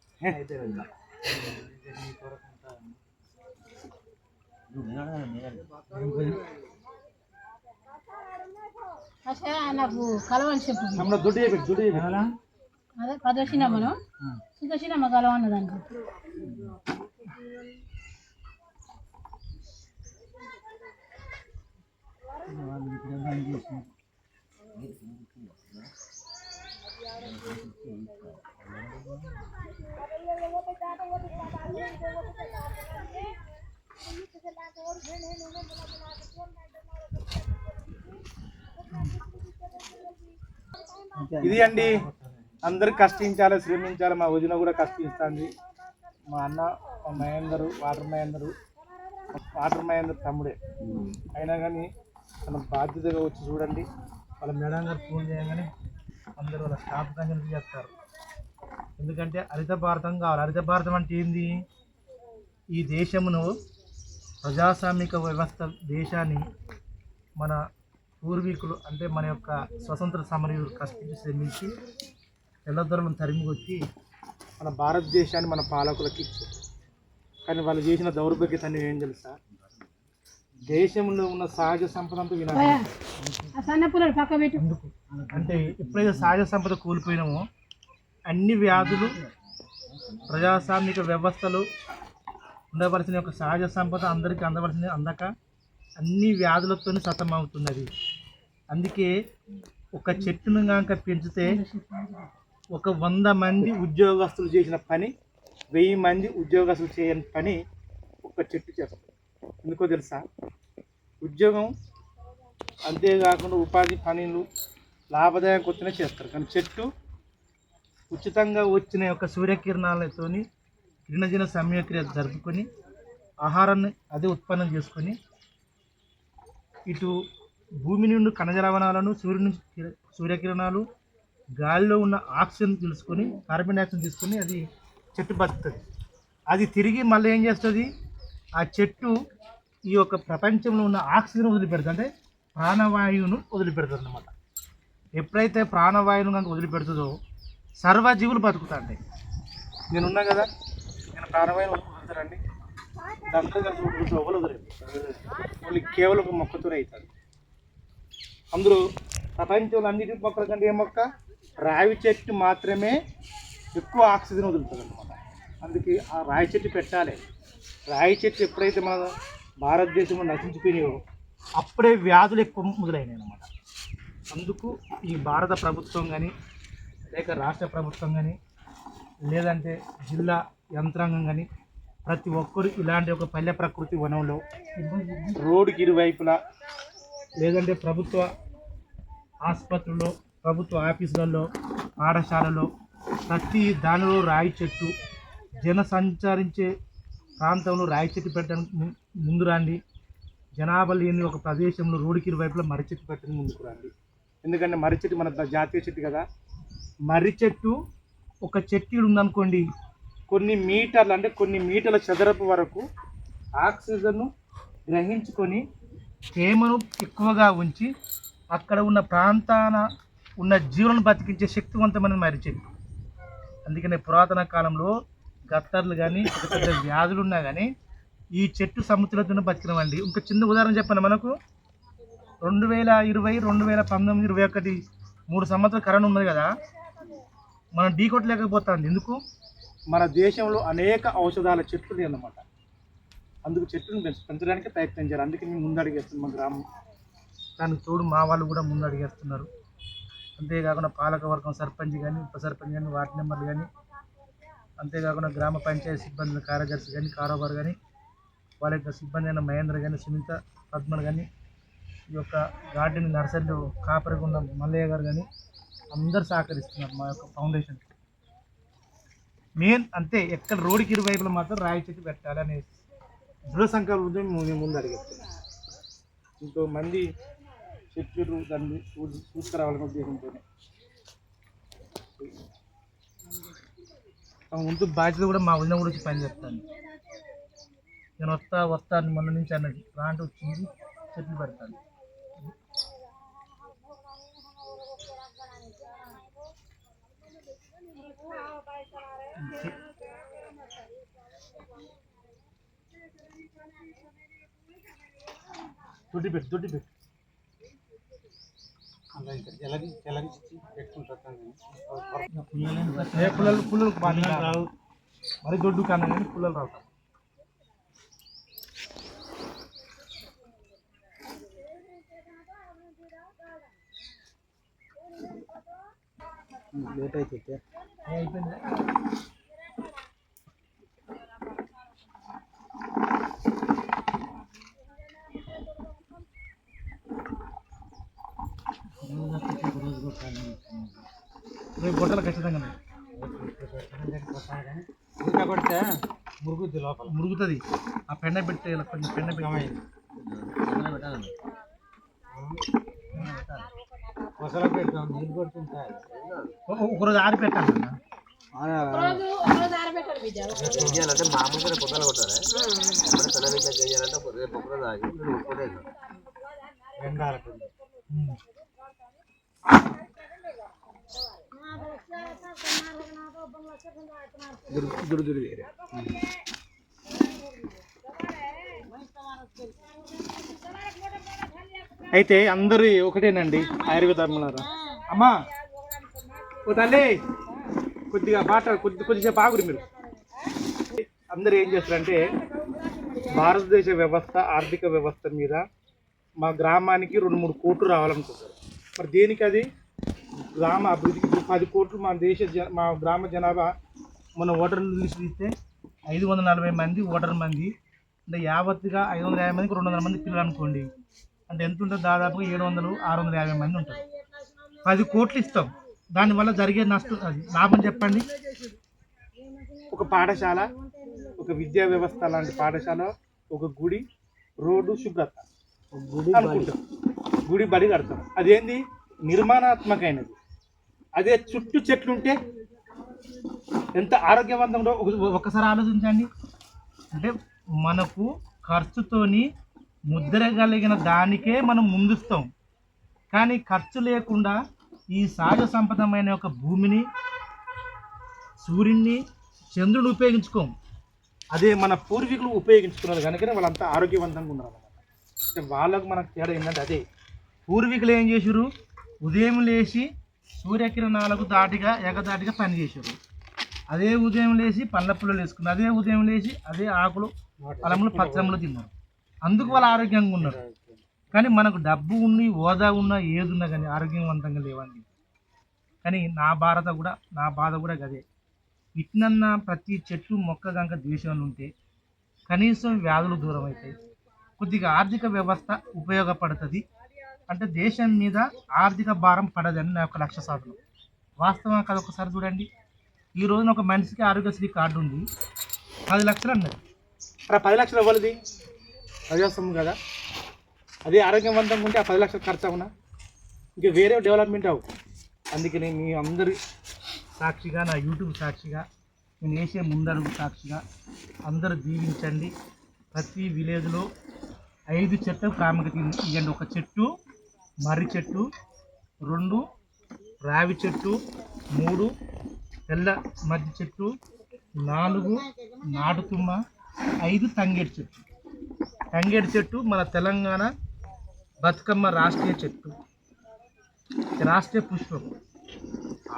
అసలు నాకు కలవని చెప్పు దుడ్డు అదే పద్మశీలమ్మను సుఖశీలమ్మ కలవన్నదానికి ఇది అండి అందరు కష్టించాలి శ్రమించాలి. మా వదిన కూడా కష్టిస్తుంది. మా అన్న మా మహేందరు వాటర్ మహేందర్ తమ్ముడే అయినా కానీ మన బాధ్యతగా వచ్చి చూడండి. వాళ్ళ మేడం గారు ఫోన్ చేయగానే అందరూ వాళ్ళ స్టాఫ్ దగ్గర చేస్తారు. ఎందుకంటే హరిత భారతం కావాలి. హరిత భారతం అంటే ఏంది? ఈ దేశమును ప్రజాస్వామిక వ్యవస్థ దేశాన్ని మన పూర్వీకులు అంటే మన యొక్క స్వతంత్ర సమరయులు కష్టించి శ్రమించి తెల్లదొరలను తరిమి వచ్చి మన భారతదేశాన్ని మన పాలకులకి ఇచ్చారు. కానీ వాళ్ళు చేసిన దౌర్భాగ్యతని ఏం తెలుసా? దేశంలో ఉన్న సహజ సంపద అంతా వినాలి. ఎందుకు అంటే ఎప్పుడైతే సహజ సంపద కోల్పోయినామో అన్ని వ్యాధులు ప్రజాస్వామిక వ్యవస్థలు ఉండవలసిన యొక్క సహజ సంపద అందరికీ అందవలసిన అందక అన్ని వ్యాధులతో సతమవుతున్నది. అందుకే ఒక చెట్టును కనుక పెంచితే ఒక 100 మంది ఉద్యోగస్తులు చేసిన పని 1000 మంది ఉద్యోగస్తులు చేయని పని ఒక చెట్టు చేస్తారు. ఎందుకో తెలుసా? ఉద్యోగం అంతేకాకుండా ఉపాధి పనులు లాభదాయకంగా వచ్చినా చేస్తారు. కానీ చెట్టు ఉచితంగా వచ్చిన యొక్క సూర్యకిరణాలతో కిరణజన సమయక్రియ జరుపుకొని ఆహారాన్ని అదే ఉత్పన్నం చేసుకొని ఇటు భూమి నుండి ఖనిజ లవణాలను సూర్యకిరణాలు గాలిలో ఉన్న ఆక్సిజన్ తీసుకొని కార్బన్ డైఆక్సైడ్ తీసుకొని అది చెట్టు బతుకుతుంది. అది తిరిగి మళ్ళీ ఏం చేస్తుంది, ఆ చెట్టు ఈ యొక్క ప్రపంచంలో ఉన్న ఆక్సిజన్ వదిలిపెడుతుంది, అంటే ప్రాణవాయువును వదిలిపెడుతుంది అన్నమాట. ఎప్పుడైతే ప్రాణవాయువును కనుక వదిలిపెడుతుందో సర్వజీవులు బతుకుతాయి. నేనున్నా కదా, నేను ప్రాణవాయువు వదులుతారండి, దాంట్లో వదిలేదు కేవలం ఒక మొక్కతో అవుతుంది. అందులో ప్రపంచంలో అన్నిటి మొక్కల కంటే ఏ మొక్క, రావి చెట్టు మాత్రమే ఎక్కువ ఆక్సిజన్ వదులుతుంది అన్నమాట. అందుకే ఆ రాయి చెట్టు పెట్టాలి. రాయి చెట్టు ఎప్పుడైతే మన భారతదేశంలో నశించిపోయినాయో అప్పుడే వ్యాధులు ఎక్కువ మొదలైనాయి అన్నమాట. అందుకు ఈ భారత ప్రభుత్వం కానీ లేక రాష్ట్ర ప్రభుత్వం కానీ లేదంటే జిల్లా యంత్రాంగం కానీ ప్రతి ఒక్కరు ఇలాంటి ఒక పల్లె ప్రకృతి వనంలో రోడ్డుకి ఇరువైపులా లేదంటే ప్రభుత్వ ఆసుపత్రుల్లో, ప్రభుత్వ ఆఫీసులలో, పాఠశాలలో ప్రతి దానిలో రాయి చెట్టు, జన సంచరించే ప్రాంతంలో రాయి చెట్టు పెట్టడానికి ముందు రండి. జనాభా లేని ఒక ప్రదేశంలో రోడ్డుకి ఇరువైపులా మర్రి చెట్టు పెట్టడానికి ముందుకు రండి. ఎందుకంటే మర్రి చెట్టు మన జాతీయ చెట్టు కదా. మర్రి చెట్టు ఒక చెట్టు ఉందనుకోండి, కొన్ని మీటర్లు అంటే కొన్ని మీటర్ల చదరపు వరకు ఆక్సిజన్ను గ్రహించుకొని తేమను ఎక్కువగా ఉంచి అక్కడ ఉన్న ప్రాంతాన ఉన్న జీవులను బతికించే శక్తివంతమైన మర్రి చెట్టు. అందుకనే పురాతన కాలంలో గత్తర్లు కానీ పెద్ద పెద్ద వ్యాధులు ఉన్నా కానీ ఈ చెట్టు సముద్రంతో బతికినవండి. ఇంకా చిన్న ఉదాహరణ చెప్పండి, మనకు 2020, 2019, 2021 3 సంవత్సరాల కరోనా ఉన్నది కదా, మనం ఢీకొట్టలేకపోతుంది. ఎందుకు? మన దేశంలో అనేక ఔషధాల చెట్లు అన్నమాట. అందుకు చెట్లను పెంచడానికి ప్రయత్నం చేయాలి. అందుకే మేము ముందడిగేస్తున్నాం మా గ్రామం. దానికి తోడు మా వాళ్ళు కూడా ముందడిగేస్తున్నారు. అంతేకాకుండా పాలకవర్గం సర్పంచ్ కానీ, ఉప సర్పంచ్ కానీ, వార్డు మెంబర్లు కానీ, అంతేకాకుండా గ్రామ పంచాయతీ సిబ్బంది, కార్యదర్శి కానీ, కారోబార్ కానీ, వాళ్ళ యొక్క సిబ్బంది అయిన మహేంద్ర కానీ, సునీత, పద్మలు కానీ, ఈ యొక్క గార్డెన్ నర్సరీలో కాపరిగా ఉన్న మల్లయ్య గారు కానీ అందరు సహకరిస్తున్నారు మా యొక్క ఫౌండేషన్. మెయిన్ అంతే, ఎక్కడ రోడ్డుకి ఇరువైపులా మాత్రం రాయి చెట్టు పెట్టాలనే దృఢ సంకల్పంతో మేము ముందు అడిగేస్తున్నాం. ఇంతోమంది చెట్లు దాన్ని చూసుకురావాలనే ఉద్దేశంతో ముందు బాధ్యత కూడా మా వదిన గురించి పని చెప్తాను. నేను వస్తాను మొన్న నుంచి అన్నది రాంటి వచ్చింది, చెట్లు పెడతాను. దొడ్డి పెట్టు పుల్లలు బాగా రావు, మరి దొడ్డు కన్నా కానీ పుల్లలు రావు. లేట్ అయితే అయిపోయింది. రేపు బొట్టలు ఖచ్చితంగా ఇంకా కొడితే మురుగుద్ది, లోపల మురుగుతుంది. ఆ పెండ పెట్టి కొంచెం పెండ పెట్టి కొసలో పెడతాం, నీళ్ళు కొడుతుంటాయి. ఒకరోజు ఆరి పెట్టాలి కదా. చేయాలంటే మామూలుగా పొద్దున కొట్టాలి. పిల్లలు ఇట్లా చేయాలంటే రేపు ఒకరోజు ఆగి ఒక్కలేదు ఎండాలకు అయితే అందరూ ఒకటేనండి ఆయుర్వేద ధర్మలారా. అమ్మా ఓ తల్లి కొద్దిగా కొద్దిసేపు ఆగురు మీరు. అందరూ ఏం చేస్తారంటే భారతదేశ వ్యవస్థ, ఆర్థిక వ్యవస్థ మీద మా గ్రామానికి 2-3 కోట్లు రావాలనుకుంటారు. మరి దేనికి? అది గ్రామ అభివృద్ధికి 10 కోట్లు. మా గ్రామ జనాభా మన ఓటర్ లిస్ట్ ఇస్తే 540 మంది ఓటర్ మంది, అంటే యావత్తుగా 550 మందికి 200 మంది పిల్లలు అనుకోండి. అంటే ఎంత ఉంటుంది? దాదాపుగా 700-650 మంది ఉంటారు. 10 కోట్లు ఇస్తాం. దానివల్ల జరిగే నష్టం, అది లాభం చెప్పండి. ఒక పాఠశాల, ఒక విద్యా వ్యవస్థ లాంటి పాఠశాల ఒక గుడి, రోడ్డు, శుభ్రత అనుకుంటాం. గుడి బడి కడతాం. అదేంది నిర్మాణాత్మకమైనది. అదే చుట్టూ చెట్లు ఉంటే ఎంత ఆరోగ్యవంతంగా ఒకసారి ఆలోచించండి. అంటే మనకు ఖర్చుతోని ముద్రగలిగిన దానికే మనం ముందుస్తాం. కానీ ఖర్చు లేకుండా ఈ సహజ సంపదమైన ఒక భూమిని, సూర్యుడిని, చంద్రుని ఉపయోగించుకోం. అదే మన పూర్వీకులు ఉపయోగించుకున్నారు కనుకనే వాళ్ళంతా ఆరోగ్యవంతంగా ఉన్నారు అన్నమాట. అంటే వాళ్ళకు మనకు తేడా ఏంటంటే అదే పూర్వీకులు ఏం చేశారు, ఉదయం లేచి సూర్యకిరణాలకు ఎగదాటిగా పని చేశారు. అదే ఉదయం లేచి పళ్ళ పుల్లలు వేసుకున్నారు. అదే ఉదయం లేచి అదే ఆకులు, ఫలములు, పచ్చములు తిన్నారు. అందుకు వాళ్ళు ఆరోగ్యంగా ఉన్నారు. కానీ మనకు డబ్బు ఉండి, హోదా ఉన్నా, ఏది ఉన్నా కానీ ఆరోగ్యవంతంగా లేవండి. కానీ నా బాధ కూడా గదే. ఇట్నన్నా ప్రతి చెట్టు మొక్క కనుక దేశంలో ఉంటే కనీసం వ్యాధులు దూరం అవుతాయి, కొద్దిగా ఆర్థిక వ్యవస్థ ఉపయోగపడుతుంది. అంటే దేశం మీద ఆర్థిక భారం పడదని నా యొక్క లక్ష్య సాధన. వాస్తవం కదా, ఒకసారి చూడండి. ఈ రోజున ఒక మనిషికి ఆరోగ్యశ్రీ కార్డు ఉంది, 10 లక్షలు అన్నది. 10 లక్షలు ఇవ్వలేదు, ప్రజాస్వామ్యం కదా. అదే ఆరోగ్యవంతంగా ఉంటే ఆ 10 లక్షలు ఖర్చు అవునా, ఇంకా వేరే డెవలప్మెంట్ అవు. అందుకని మీ అందరి సాక్షిగా, నా యూట్యూబ్ సాక్షిగా, నేను వేసే ముందడుగు సాక్షిగా అందరూ దీవించండి. ప్రతి విలేజ్లో 5 చెట్లు ప్రాముఖ్యత ఇవ్వండి. 1 చెట్టు మర్రి చెట్టు, 2 రావి చెట్టు, 3 తెల్ల మర్రి చెట్టు, 4 నాటుతుమ్మ, 5 తంగేడు చెట్టు. తంగేడు చెట్టు మన తెలంగాణ బతుకమ్మ రాష్ట్రీయ చెట్టు, రాష్ట్రీయ పుష్పం.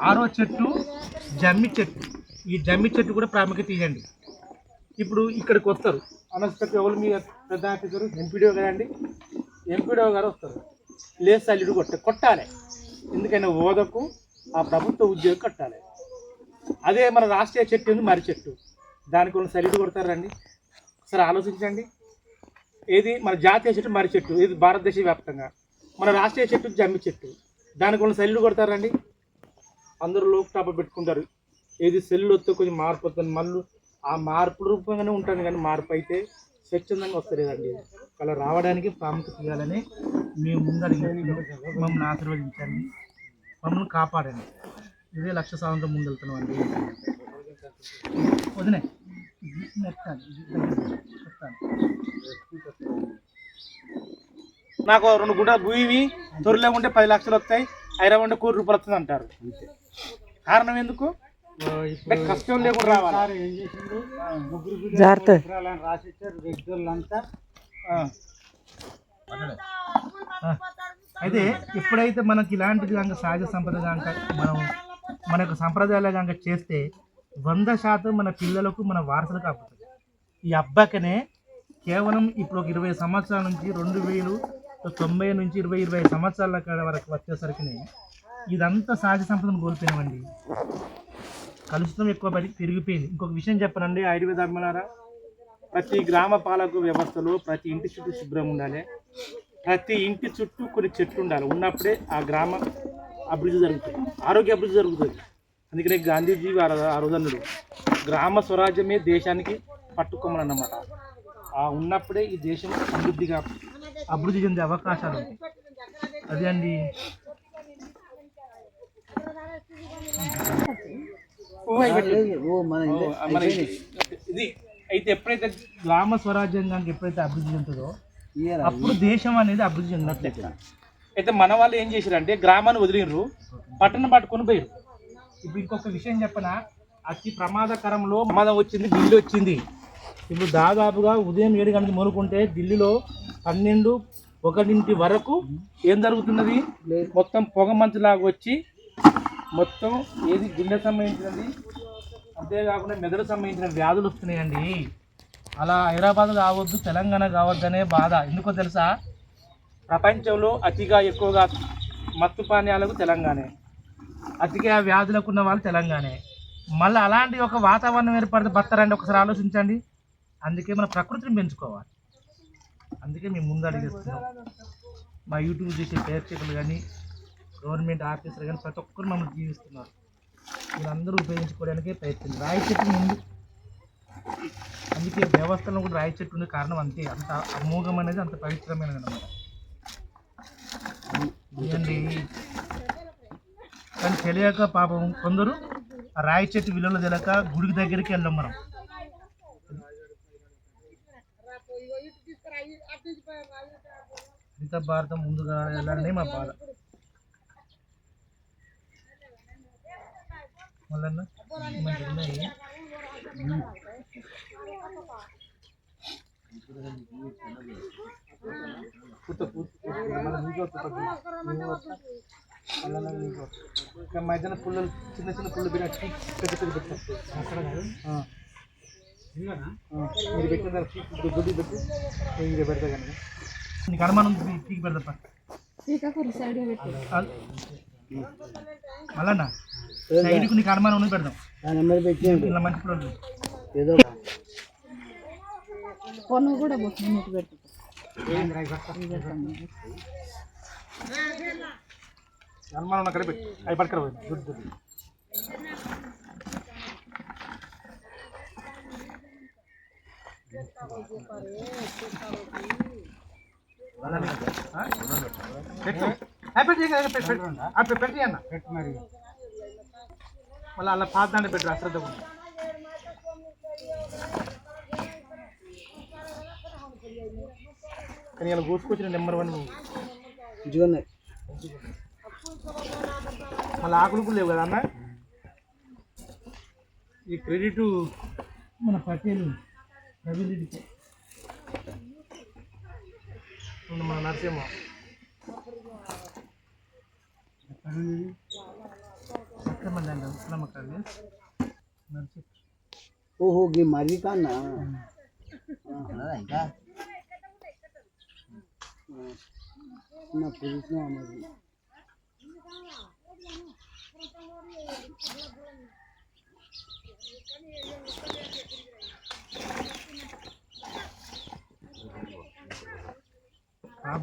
6వ చెట్టు జమ్మి చెట్టు. ఈ జమ్మి చెట్టు కూడా ప్రాముఖ్యత ఇవ్వండి. ఇప్పుడు ఇక్కడికి వస్తారు అనస్పెక్ట్ ఎవరు, మీ పెద్ద ఆఫీసరు ఎంపీడీఓ కదండి, ఎంపీడీఓ గారు వస్తారు. లేదు సల్లిడు కొట్టాలి, ఎందుకైనా హోదాకు ఆ ప్రభుత్వ ఉద్యోగం కట్టాలి. అదే మన రాష్ట్రీయ చెట్టు ఉంది మర్రి చెట్టు, దానికి కొన్ని సల్లిడు కొడతారండి. ఒకసారి ఆలోచించండి. ఏది మన జాతీయ చెట్టు మర్రి చెట్టు, ఇది భారతదేశ వ్యాప్తంగా. మన రాష్ట్రీయ చెట్టు జమ్మి చెట్టు, దానికి కొన్ని సల్లిడు కొడతారండి. అందరూ లోక్ టాప్ పెట్టుకుంటారు. ఏది సెల్లు వస్తే కొంచెం మార్పు వస్తుంది, మళ్ళీ ఆ మార్పు రూపంగానే ఉంటుంది. కానీ మార్పు అయితే స్వచ్ఛందంగా వస్తలేదండి. అలా రావడానికి ప్రాముఖ్యత ఇవ్వాలని మేము ముందడిగి మమ్మల్ని ఆశీర్వదించండి, మమ్మల్ని కాపాడండి. ఇదే లక్ష్య సాధనతో ముందెళ్తున్నాం అండి. వదిలే నాకు 2 గుంటల భూమి తొలిలో ఉంటే 10 లక్షలు వస్తాయి, 5 ఉంటే 1 కోటి రూపాయలు వస్తుంది అంటారు. కారణం ఎందుకు? కష్టం లేకుండా రావాలి. ఏం చేసిండ్రు, ముగ్గురు రాసిచ్చారు వ్యక్తులంతా. అయితే ఎప్పుడైతే మనకి ఇలాంటిది కనుక సహజ సంపద కనుక మన యొక్క సంప్రదాయాలు కనుక చేస్తే 100% మన పిల్లలకు, మన వారసులకు అబ్బుతుంది. ఈ అబ్బాకనే కేవలం ఇప్పుడు ఒక 20 సంవత్సరాల నుంచి 2090 నుంచి 20-25 సంవత్సరాల వరకు వచ్చేసరికి ఇదంతా సహజ సంపదను కోల్పోయినామండి. కలుషితం ఎక్కువ పెరిగిపోయింది. ఇంకొక విషయం చెప్పనండి, ఆయుర్వేద అమ్మలారా, ప్రతి గ్రామ పాలక వ్యవస్థలో ప్రతి ఇంటి చుట్టూ శుభ్రం ఉండాలి. ప్రతి ఇంటి చుట్టూ కొన్ని చెట్లు ఉండాలి. ఉన్నప్పుడే ఆ గ్రామ అభివృద్ధి జరుగుతుంది, ఆరోగ్య అభివృద్ధి జరుగుతుంది. అందుకనే గాంధీజీ ఆ రోజు గ్రామ స్వరాజ్యమే దేశానికి పట్టుకోమని అన్నమాట. ఆ ఉన్నప్పుడే ఈ దేశం అభివృద్ధి చెందే అవకాశాలు ఉంటాయి. అదే అండి. ఇది అయితే ఎప్పుడైతే గ్రామ స్వరాజ్యం కనుక ఎప్పుడైతే అభివృద్ధి చెందుతుందో అప్పుడు దేశం అనేది అభివృద్ధి చెందినట్లయితే. అయితే మన వాళ్ళు ఏం చేశారంటే గ్రామాన్ని వదిలినరు, పట్టణం పట్టుకొని పోయారు. ఇప్పుడు ఇంకొక విషయం చెప్పనా, అతి ప్రమాదకరంలో ప్రమాదం వచ్చింది, ఢిల్లీ వచ్చింది. ఇప్పుడు దాదాపుగా ఉదయం 7 గంటలకు మొదలుకుంటే ఢిల్లీలో 12-1 వరకు ఏం జరుగుతున్నది, మొత్తం పొగ మంచులాగా వచ్చి మొత్తం ఏది గుండె సంబంధించినది, అంతేకాకుండా మెదడు సంబంధించిన వ్యాధులు వస్తున్నాయండి. అలా హైదరాబాద్ కావద్దు, తెలంగాణ కావద్దు అనే బాధ. ఎందుకో తెలుసా, ప్రపంచంలో అతిగా ఎక్కువగా మత్తు పానీయాలకు తెలంగాణే, అతిగా వ్యాధులకు ఉన్న వాళ్ళు తెలంగాణే. మళ్ళీ అలాంటి ఒక వాతావరణం ఏర్పడితే బతారండి, ఒకసారి ఆలోచించండి. అందుకే మన ప్రకృతిని పెంచుకోవాలి. అందుకే మేము ముందు అడిగేస్తున్నాం. మా యూట్యూబ్ చేసే ప్రేక్షకులు కానీ, గవర్నమెంట్ ఆఫీసర్ కానీ ప్రతి ఒక్కరు మమ్మల్ని జీవిస్తున్నారు. వీళ్ళందరూ ఉపయోగించుకోవడానికే ప్రయత్నం. రాయి చెట్టు ముందు అందుకే దేవస్థానం కూడా రాయి చెట్టు ఉండే కారణం అంతే, అంత అమోఘం అనేది అంత పవిత్రమైనది అన్నమాట. ఇదండి. కానీ తెలియక పాపం కొందరు ఆ రాయి చెట్టు విలువలు తెలియక గుడికి దగ్గరికి వెళ్ళాం మనం. ఇంత భారతం ముందుగా వెళ్ళాలని మా బాధ. మళ్ళీ ఉన్నాయి. మధ్యన పుల్లలు చిన్న చిన్న పుల్లు పెద్ద పెద్ద పెట్టారు మీరు పెట్టిన గుడ్డి పెట్టి మీరు పెడతా కానీ నీకు అనుమానం పీకి పెడతా మళ్ళా సైడ్కు నీకు అనుమానం ఉన్నది పెడదాం. ఇలా మంచి పుల్లలు ఏదో పొన్ను కూడా పెడతా. అనుమానం అక్కడ పెట్టి అవి పట్టుకురా దుడ్డు పెట్టి అన్న మళ్ళీ అలా పాత దాంట్లో పెట్టు అశ్రద్ధ. కానీ ఇలా కూసుకొచ్చిన నెంబర్ 1 మంచిగా మళ్ళీ ఆకులు కూడా లేవు కదా అన్న. ఈ క్రెడిట్ మన పటేల్ రవీంద్ర రెడ్డికి, మన నరసింహ ఓహో మరి కన్నా ఇంకా నా పొజిషన్ మరి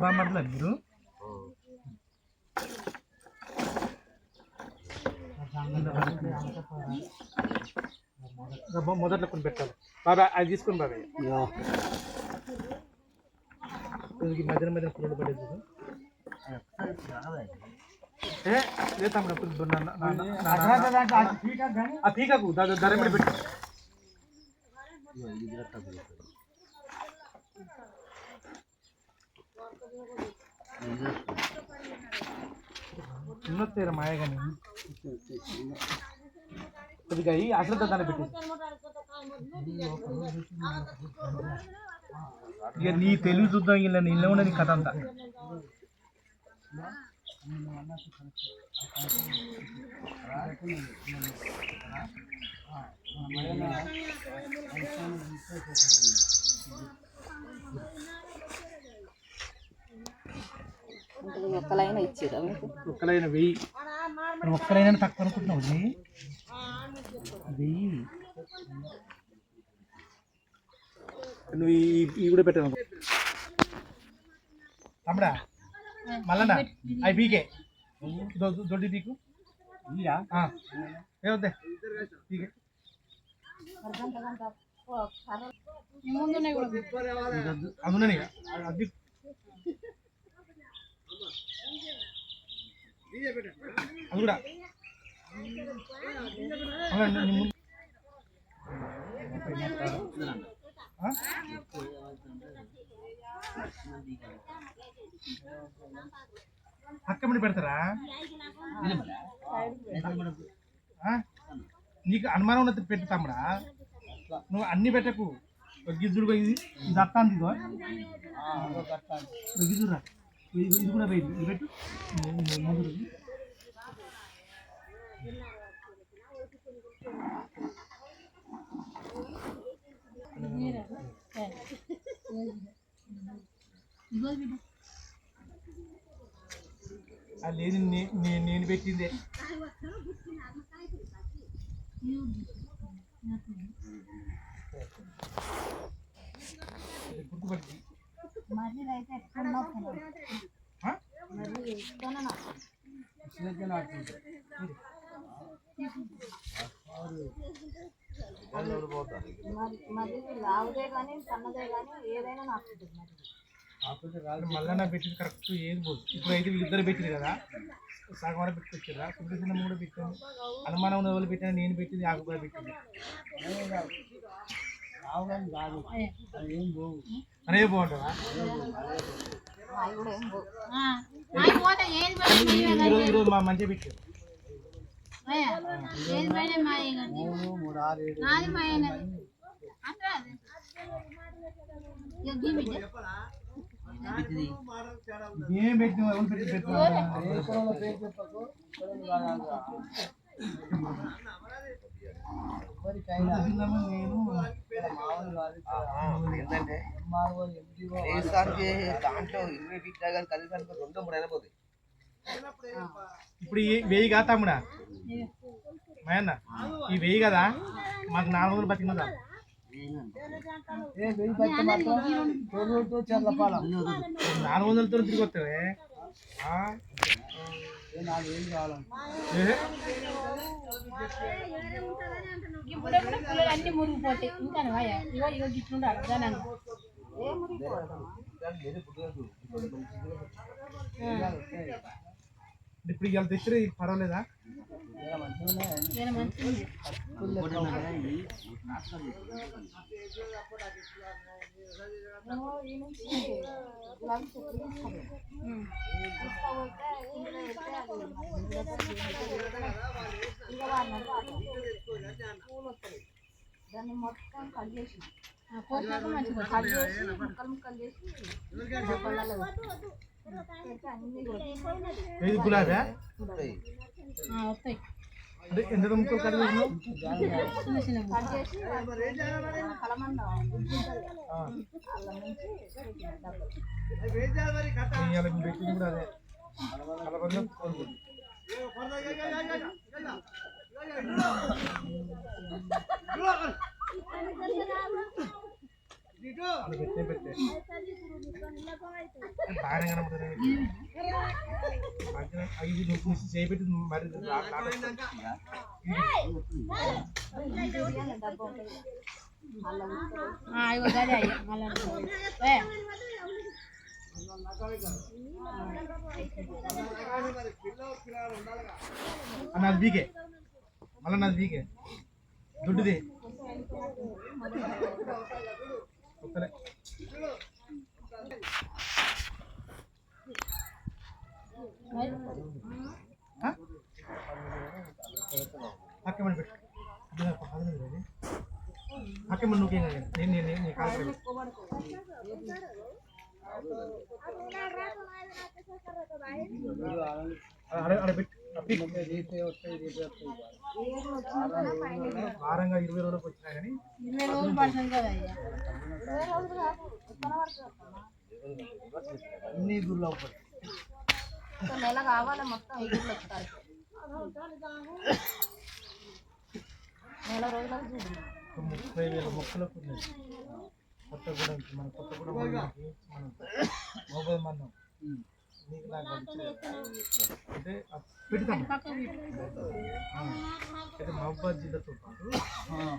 బామ్మర్లా మీరు మొదట్లో కొన్ని పెట్టాలి బాబా, అది తీసుకొని బాబాయ్ మధ్యన మధ్యన పుల్లలు పడేది లేదు తమ్ముడు. ఆ పీకకు ధర మీద పెట్టు. ఉన్నత్తేరా మాయగాని కొద్దిగా అయ్యి అశ్రద్ధ దాన్ని పెట్టి ఇక నీ తెలివి చూద్దాం. ఇలా నిన్న ఉన్నది కథ అంతా. ఒక్కలైనా ఇచ్చారు, ఒక్కలైనా 1000, ఒక్కలైనా తక్కువ అనుకుంటున్నావు. 1000 నువ్వు ఈ కూడా పెట్టాను తమ్ముడా. మళ్ళా అవి పీకే దొడ్డి పీకు ఏవద్దే పీకే అందులోనే అది అది కూడా పక్కమని పెడతారా? నీకు అనుమానం ఉన్నది పెట్టు తమ్ముడా. నువ్వు అన్ని పెట్టకు. గిద్దుడు ఇది ఇది అత్తాంది, ఇదిగో గిద్దురా, ఇది కూడా పోయింది. ఇది పెట్టు ముందు. లేదు నేను పెట్టిందే. గుర్తుపట్టి మళ్ళీ పెట్టింది కరెక్ట్ ఏది పోదు. ఇప్పుడు అయితే వీళ్ళిద్దరు పెట్టింది కదా, సగం వరకు పెట్టుకొచ్చారా, సుబ్రహ్మణ్యం కూడా పెట్టాను, అనుమానం ఉన్న వాళ్ళు పెట్టాను, నేను పెట్టింది, ఆకుపై పెట్టింది అనే బాగుంటుందా? ఈరోజు మా మంచిగా పెట్టారు. ఏం పెట్టిన ఎవరు పెట్టి ఏంటంటే దేశానికి దాంట్లో 20 ఫీట్ కానీ కనీసం 2-3 అయినా పోతాయి. ఇప్పుడు ఈ 1000 కాదు తమ్ముడా మాయన్న, ఈ 1000 కదా మాకు 400 బతికినదా? 400తో తిరిగి వస్తావే. అన్ని మురిగిపోతాయి. ఇంకా ఇగో ఇగో గిట్లుండాలి ఘనంగా. ఇప్పుడు ఇవాళ తెచ్చి పర్వాలేదా? దాన్ని మొత్తం కట్ చేసి పోషకాలు మంచిగా కట్ చేసి ముక్కలు ముక్కలు చేసి డబ్బాలలో పెట్టి అన్ని ఏది గులాబా? వస్తాయి. అంటే ఎంత ముక్కలు కట్ చేసినావు? చిన్న చిన్న కట్ చేసి కలమంద ఇవాళ మేము పెట్టింది కూడా అదే కలబంద కోరుకుంది. పెట్టే బాగానే కనపడుతుంది. ఐదు నువ్వు చేపెట్టి మరి ఇగో గదే అయ్యా మళ్ళీ నాది బీకే, మళ్ళీ నాది బీకే దుడ్డుది అక్కమని పెట్టు అక్కమని నువ్వేం కాదు నేను కాదు వారంగా 20 రోజులకు వచ్చినా కానీ 20 రోజులు పడుతుంది కదా అయ్యా. అన్ని గుర్లో నెల కావాలి మొత్తం ఇగుర్లు వస్తారు. నెల రోజులకు చూడు 30,000 మొక్కలకు ఉన్నాయి. కొత్తగూడెం మన కొత్తగూడెం మనకి మనం మొబైల్ మనం నీకు నాకు అంటే పెడతాం. అయితే మహబూబాద్ జిల్లాతో పాటు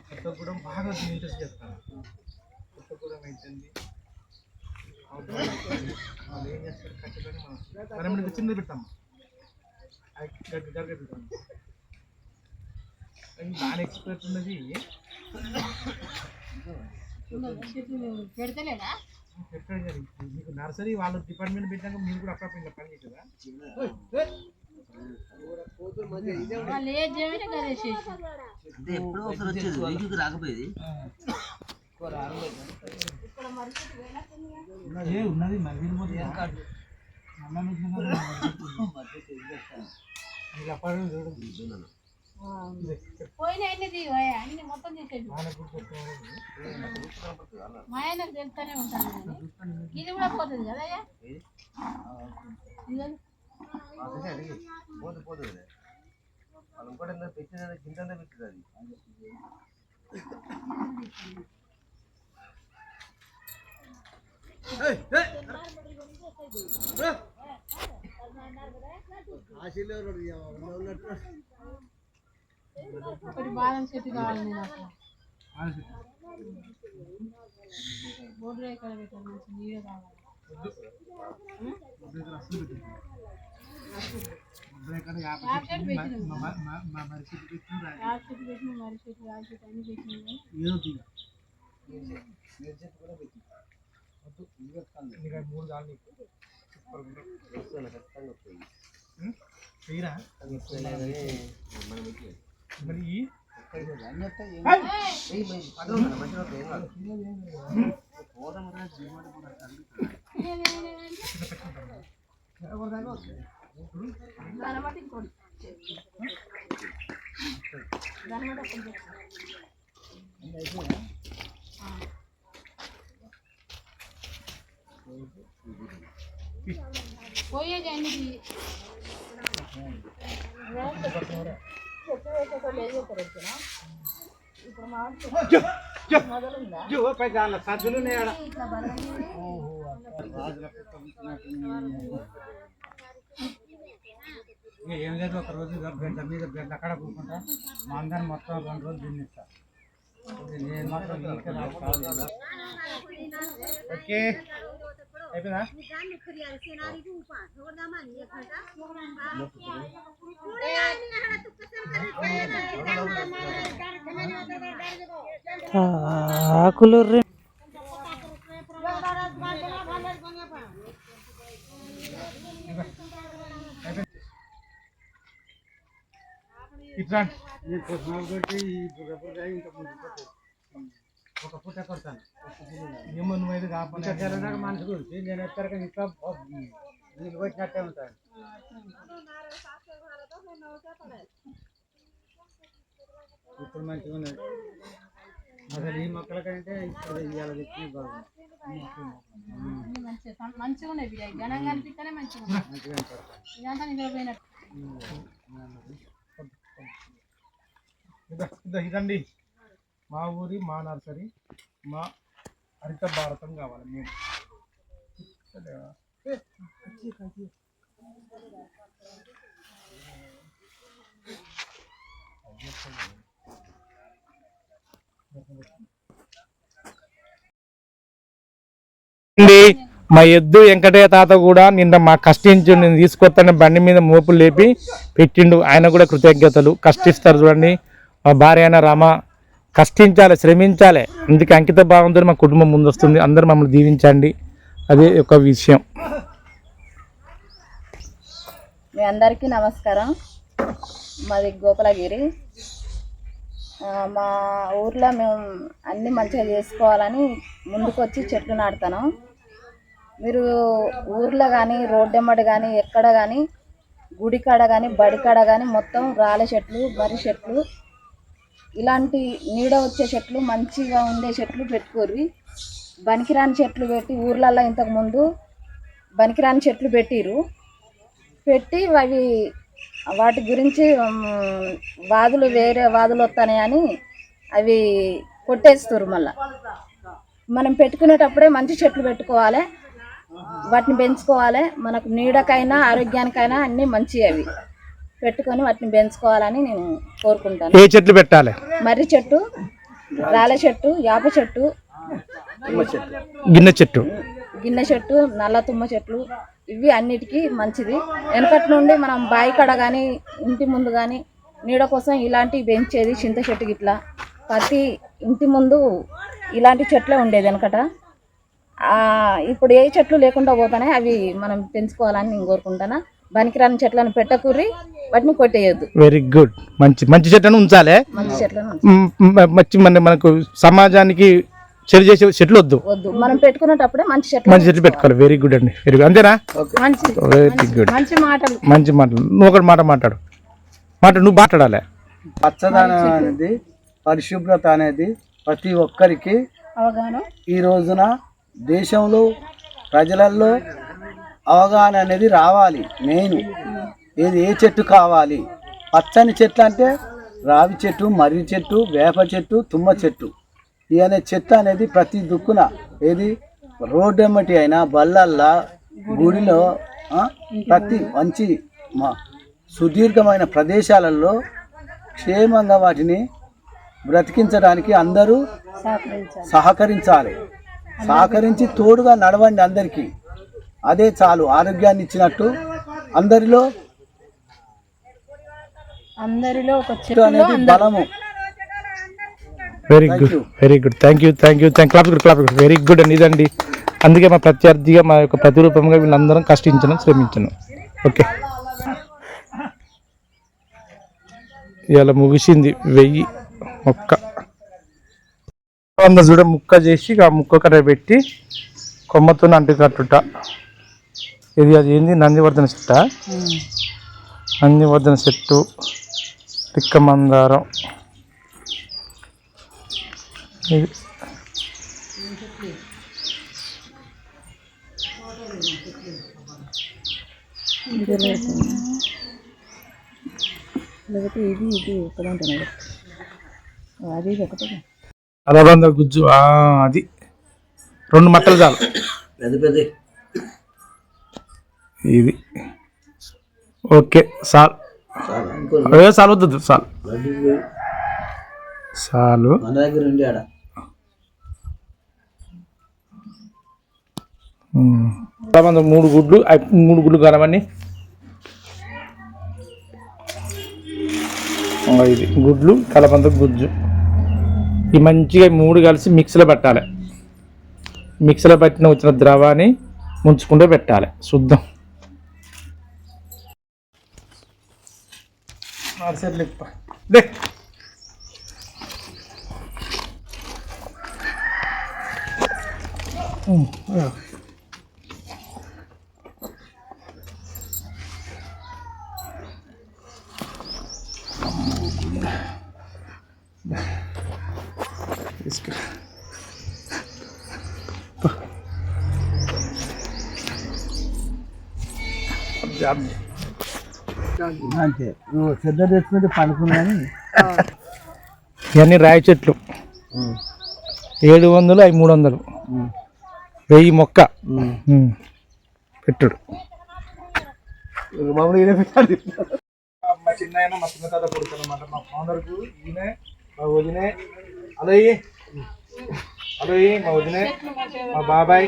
కొత్తగూడెం బాగా ఇంట్రెస్ట్ చేస్తాను. కొత్తగూడెం ఏంటండి వాళ్ళు ఏం చేస్తారు కట్టుకొని మనం మనకి చిన్నది పెడతాం, గగ్గ పెడతాం. దాని ఎక్స్పర్ట్ ఉన్నది పెడతలేదా? పెట్టాడు కానీ మీకు నర్సరీ వాళ్ళ డిపార్ట్మెంట్ పెట్టాక మీరు కూడా అప్పుడప్పుడు ఇలా పని చేసేదా? వాళ్ళు ఏ చేయమంటే గదే చేసి ఎప్పుడో ఒకసారి వచ్చేది, వీటికి రాకపోయేది. ఉన్నది మరి పోయిన అన్ని అన్ని మొత్తం చేసేది మా ఆయనకు తెలుస్తూనే ఉంటాను. ఇది కూడా పోతుంది కదా అయ్యా. పోదు పోదు వాళ్ళు ఇంకోటి పెట్టిన కింద పెట్టింది ఒకటి బాదం చెట్టు కావాలి నేను అసలు. బోర్డు ఎక్కడ పెట్టాలి మంచి నీడ కావాలి యాప్ చెట్టు పెట్టినాం యాప్ చెట్టు పెట్టినాం మరి చెట్టు యాప్ చెట్టు అన్ని పెట్టినాం పోయేది అన్నిటి సద్దులు ఏం లేదు, ఒక రోజు గంట మీద గంట అక్కడ కూర్చుంటా మా అందరిని మొత్తం 2 రోజులు తిన్నిస్తా. నేను మాత్రం ఓకే అయిపోయిందా? ఆకులు ఇట్లా ఒక పూట కొడతాను ఏమో నువ్వు కాకుండా తెల్లదాకా మనిషి గురించి నేను ఎక్కడికి ఇంకా నీళ్ళు వచ్చినట్టే ఉంటాను. ఇప్పుడు మంచిగా ఉన్నది. అసలు ఈ మొక్కల కంటే ఇప్పుడు ఇవాళ తెచ్చిన బాగుంది. మంచిగా ఉన్నాయి ఘనంగా అనిపిస్తేనే మంచిగా ఇదంతా నిద్ర పోయినట్టు. ఇదండి మా ఊరి మా నర్సరీ, మా హరిత భారతం కావాలి మేము. మా ఎద్దు వెంకటయ్య తాత కూడా నిన్న మా కష్టించు నేను తీసుకొస్తాను బండి మీద మోపులు లేపి పెట్టిండు. ఆయన కూడా కృతజ్ఞతలు. కష్టిస్తారు చూడండి మా భార్య అయిన రామ. కష్టించాలి, శ్రమించాలి, అందుకే అంకిత భావంతో మా కుటుంబం ముందు వస్తుంది. అందరూ మమ్మల్ని దీవించండి, అదే ఒక విషయం. మీ అందరికీ నమస్కారం. మాది గోపాలగిరి. మా ఊర్లో మేము అన్నీ మంచిగా చేసుకోవాలని ముందుకు వచ్చి చెట్లు నాటుతాను. మీరు ఊర్లో కానీ రోడ్డెమ్మడి కానీ ఎక్కడ కానీ గుడి కాడ కానీ బడి కాడ కానీ మొత్తం రాళ్ళ చెట్లు, మర్రి చెట్లు, ఇలాంటి నీడ వచ్చే చెట్లు, మంచిగా ఉండే చెట్లు పెట్టుకోర్రి. బనికిరాని చెట్లు పెట్టి ఊర్లల్లో ఇంతకుముందు బనికిరాని చెట్లు పెట్టి అవి వాటి గురించి వాదులు వేరే వాదులు వస్తాయని అవి కొట్టేస్తారు. మళ్ళీ మనం పెట్టుకునేటప్పుడే మంచి చెట్లు పెట్టుకోవాలి, వాటిని పెంచుకోవాలి. మనకు నీడకైనా ఆరోగ్యానికైనా అన్నీ మంచి అవి పెట్టుకొని వాటిని పెంచుకోవాలని నేను కోరుకుంటాను. ఏ చెట్లు పెట్టాలి? మర్రి చెట్టు, రాళ్ళ చెట్టు, యాప చెట్టు, గిన్నె చెట్టు, నల్ల తుమ్మ చెట్లు, ఇవి అన్నిటికీ మంచిది. వెనకటి నుండి మనం బావి కాడ కానీ ఇంటి ముందు కానీ నీడ కోసం ఇలాంటివి పెంచేది. చింత చెట్టు గిట్లా ప్రతి ఇంటి ముందు ఇలాంటి చెట్లే ఉండేది వెనకట. ఇప్పుడు ఏ చెట్లు లేకుండా పోతానే అవి మనం పెంచుకోవాలని నేను కోరుకుంటాను. బనికిరాని చెట్లను పెట్టకూరి, వాటిని కొట్టేయద్దు. Very good. మంచి చెట్లను ఉంచాలి. మంచి చెట్లను మనకు సమాజానికి చెడు చేసే చెట్లు వద్దు. మనం పెట్టుకునేటప్పుడే మంచి చెట్లు పెట్టుకోవాలి. వెరీ గుడ్ అండి, వెరీ గుడ్. అంతేనా? Very good. మంచి మాటలు. నువ్వు ఒకటి మాట్లాడు. నువ్వు మాట్లాడాలి. పచ్చదనం అనేది, పరిశుభ్రత అనేది ప్రతి ఒక్కరికి ఈ రోజున దేశంలో ప్రజలలో అవగాహన అనేది రావాలి. మెయిన్ ఏ చెట్టు కావాలి? పచ్చని చెట్లు అంటే రావి చెట్టు, మర్రి చెట్టు, వేప చెట్టు, తుమ్మ చెట్టు. ఈ అనే చెట్టు అనేది ప్రతి దుక్కున ఏది రోడ్డు ఎమ్మటి అయినా బళ్ళల్లా గుడిలో ప్రతి మంచి సుదీర్ఘమైన ప్రదేశాలలో క్షేమంగా వాటిని బ్రతికించడానికి అందరూ సహకరించాలి. సహకరించి తోడుగా నడవండి అందరికీ. అదే చాలు ఆరోగ్యాన్ని ఇచ్చినట్టు. అందరిలో ఒక చెట్టు అనేది బలము. Very good, very good. Thank you, thank you, clap. Very good అండి. ఇదండి, అందుకే మా ప్రత్యర్థిగా మా యొక్క ప్రతిరూపంగా వీళ్ళందరం కష్టించడం, శ్రమించను. ఓకే, ఇవాళ ముగిసింది 1000 మొక్క. చూడ ముక్క చేసి ఆ ముక్క కర్ర పెట్టి కొమ్మతో అంటు కట్టుట. ఇది అది ఏంది, నందివర్ధన చెట్ట. నందివర్ధన చెట్టు, పిక్క మందారం. ఇది అలబంద గుజ్జు, అది 2 మట్టలు చాలు. పెద్ద ఇది ఓకే, సాల్ వద్దు, సాలు. మన దగ్గర ఉండి ఆడ అలబంద 3 గుడ్లు కలవని. ఇది గుడ్లు, కలబంద గుజ్జు. ఈ మంచిగా 3 కలిసి మిక్సీలో పెట్టాలి. మిక్సీలో పట్టిన వచ్చిన ద్రవాన్ని ముంచుకుంటూ పెట్టాలి. శుద్ధం. అంతే, శ్రద్ధ తెచ్చుకుంటే పడుకున్నాను. ఇవన్నీ రాయి చెట్లు. 700 అవి 300, 1000 మొక్క పెట్టుడు. మా చిన్న మా చిన్న తాత కొడుకు అనమాట. మా ఫౌండర్కు ఈయనే, మా వదినే, అలయ్యి మా వదినే, మా బాబాయ్.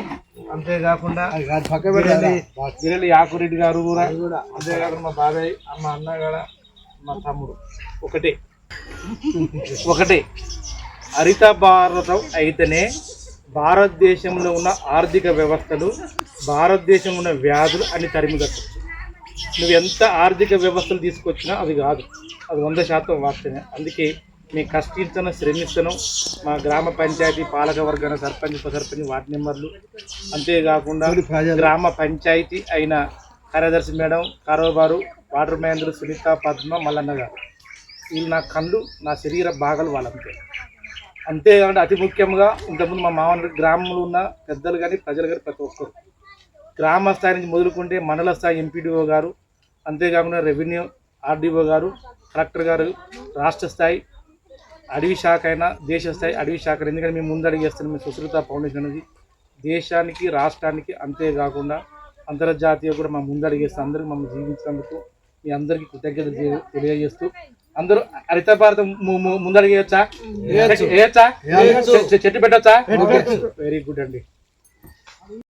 అంతేకాకుండా గిరెల్లి యాకురెడ్డి గారు కూడా. అంతేకాకుండా మా బాబాయ్, మా అన్న కూడా, మా తమ్ముడు. ఒకటే హరిత భారతం అయితేనే భారతదేశంలో ఉన్న ఆర్థిక వ్యవస్థలు, భారతదేశంలో ఉన్న వ్యాధులు అన్ని తరిమిగట్టు. నువ్వు ఎంత ఆర్థిక వ్యవస్థలు తీసుకొచ్చినా అది కాదు, అది 100% వాస్తవమే. అందుకే మేము కష్టించను, శ్రమిస్తాను. మా గ్రామ పంచాయతీ పాలక వర్గాల సర్పంచ్, ఉప సర్పంచ్, వార్డు మెంబర్లు, అంతేకాకుండా గ్రామ పంచాయతీ అయిన కార్యదర్శి మేడం, కారోబారు, వాటర్ మ్యాన్లు సునీత, పద్మ, మల్లన్న గారు. వీళ్ళు నా కళ్ళు, నా శరీర భాగాలు వాళ్ళంతే. అంతేకాకుండా అతి ముఖ్యంగా ఇంతకుముందు మా మామూలు గ్రామంలో ఉన్న పెద్దలు కానీ ప్రజలు కానీ ప్రతి ఒక్కరు గ్రామ స్థాయి నుంచి మొదలుకుంటే మండల స్థాయి ఎంపీడీఓ గారు, అంతేకాకుండా రెవెన్యూ ఆర్డీఓ గారు, కలెక్టర్ గారు, రాష్ట్ర స్థాయి అడవి శాఖ అయినా దేశ స్థాయి అడవి శాఖ. ఎందుకంటే మేము ముందడుగు చేస్తున్నాం. మేము సుశ్రుత ఫౌండేషన్ అనేది దేశానికి, రాష్ట్రానికి, అంతేకాకుండా అంతర్జాతీయ కూడా మా ముందడుగు చేస్తాం. అందరికీ మమ్మల్ని జీవించినందుకు మీ అందరికీ కృతజ్ఞతలు తెలియజేస్తూ, అందరూ హరిత భారతం ముందడుగేయచ్చా? చెట్టు పెట్టచ్చా? వెరీ గుడ్ అండి.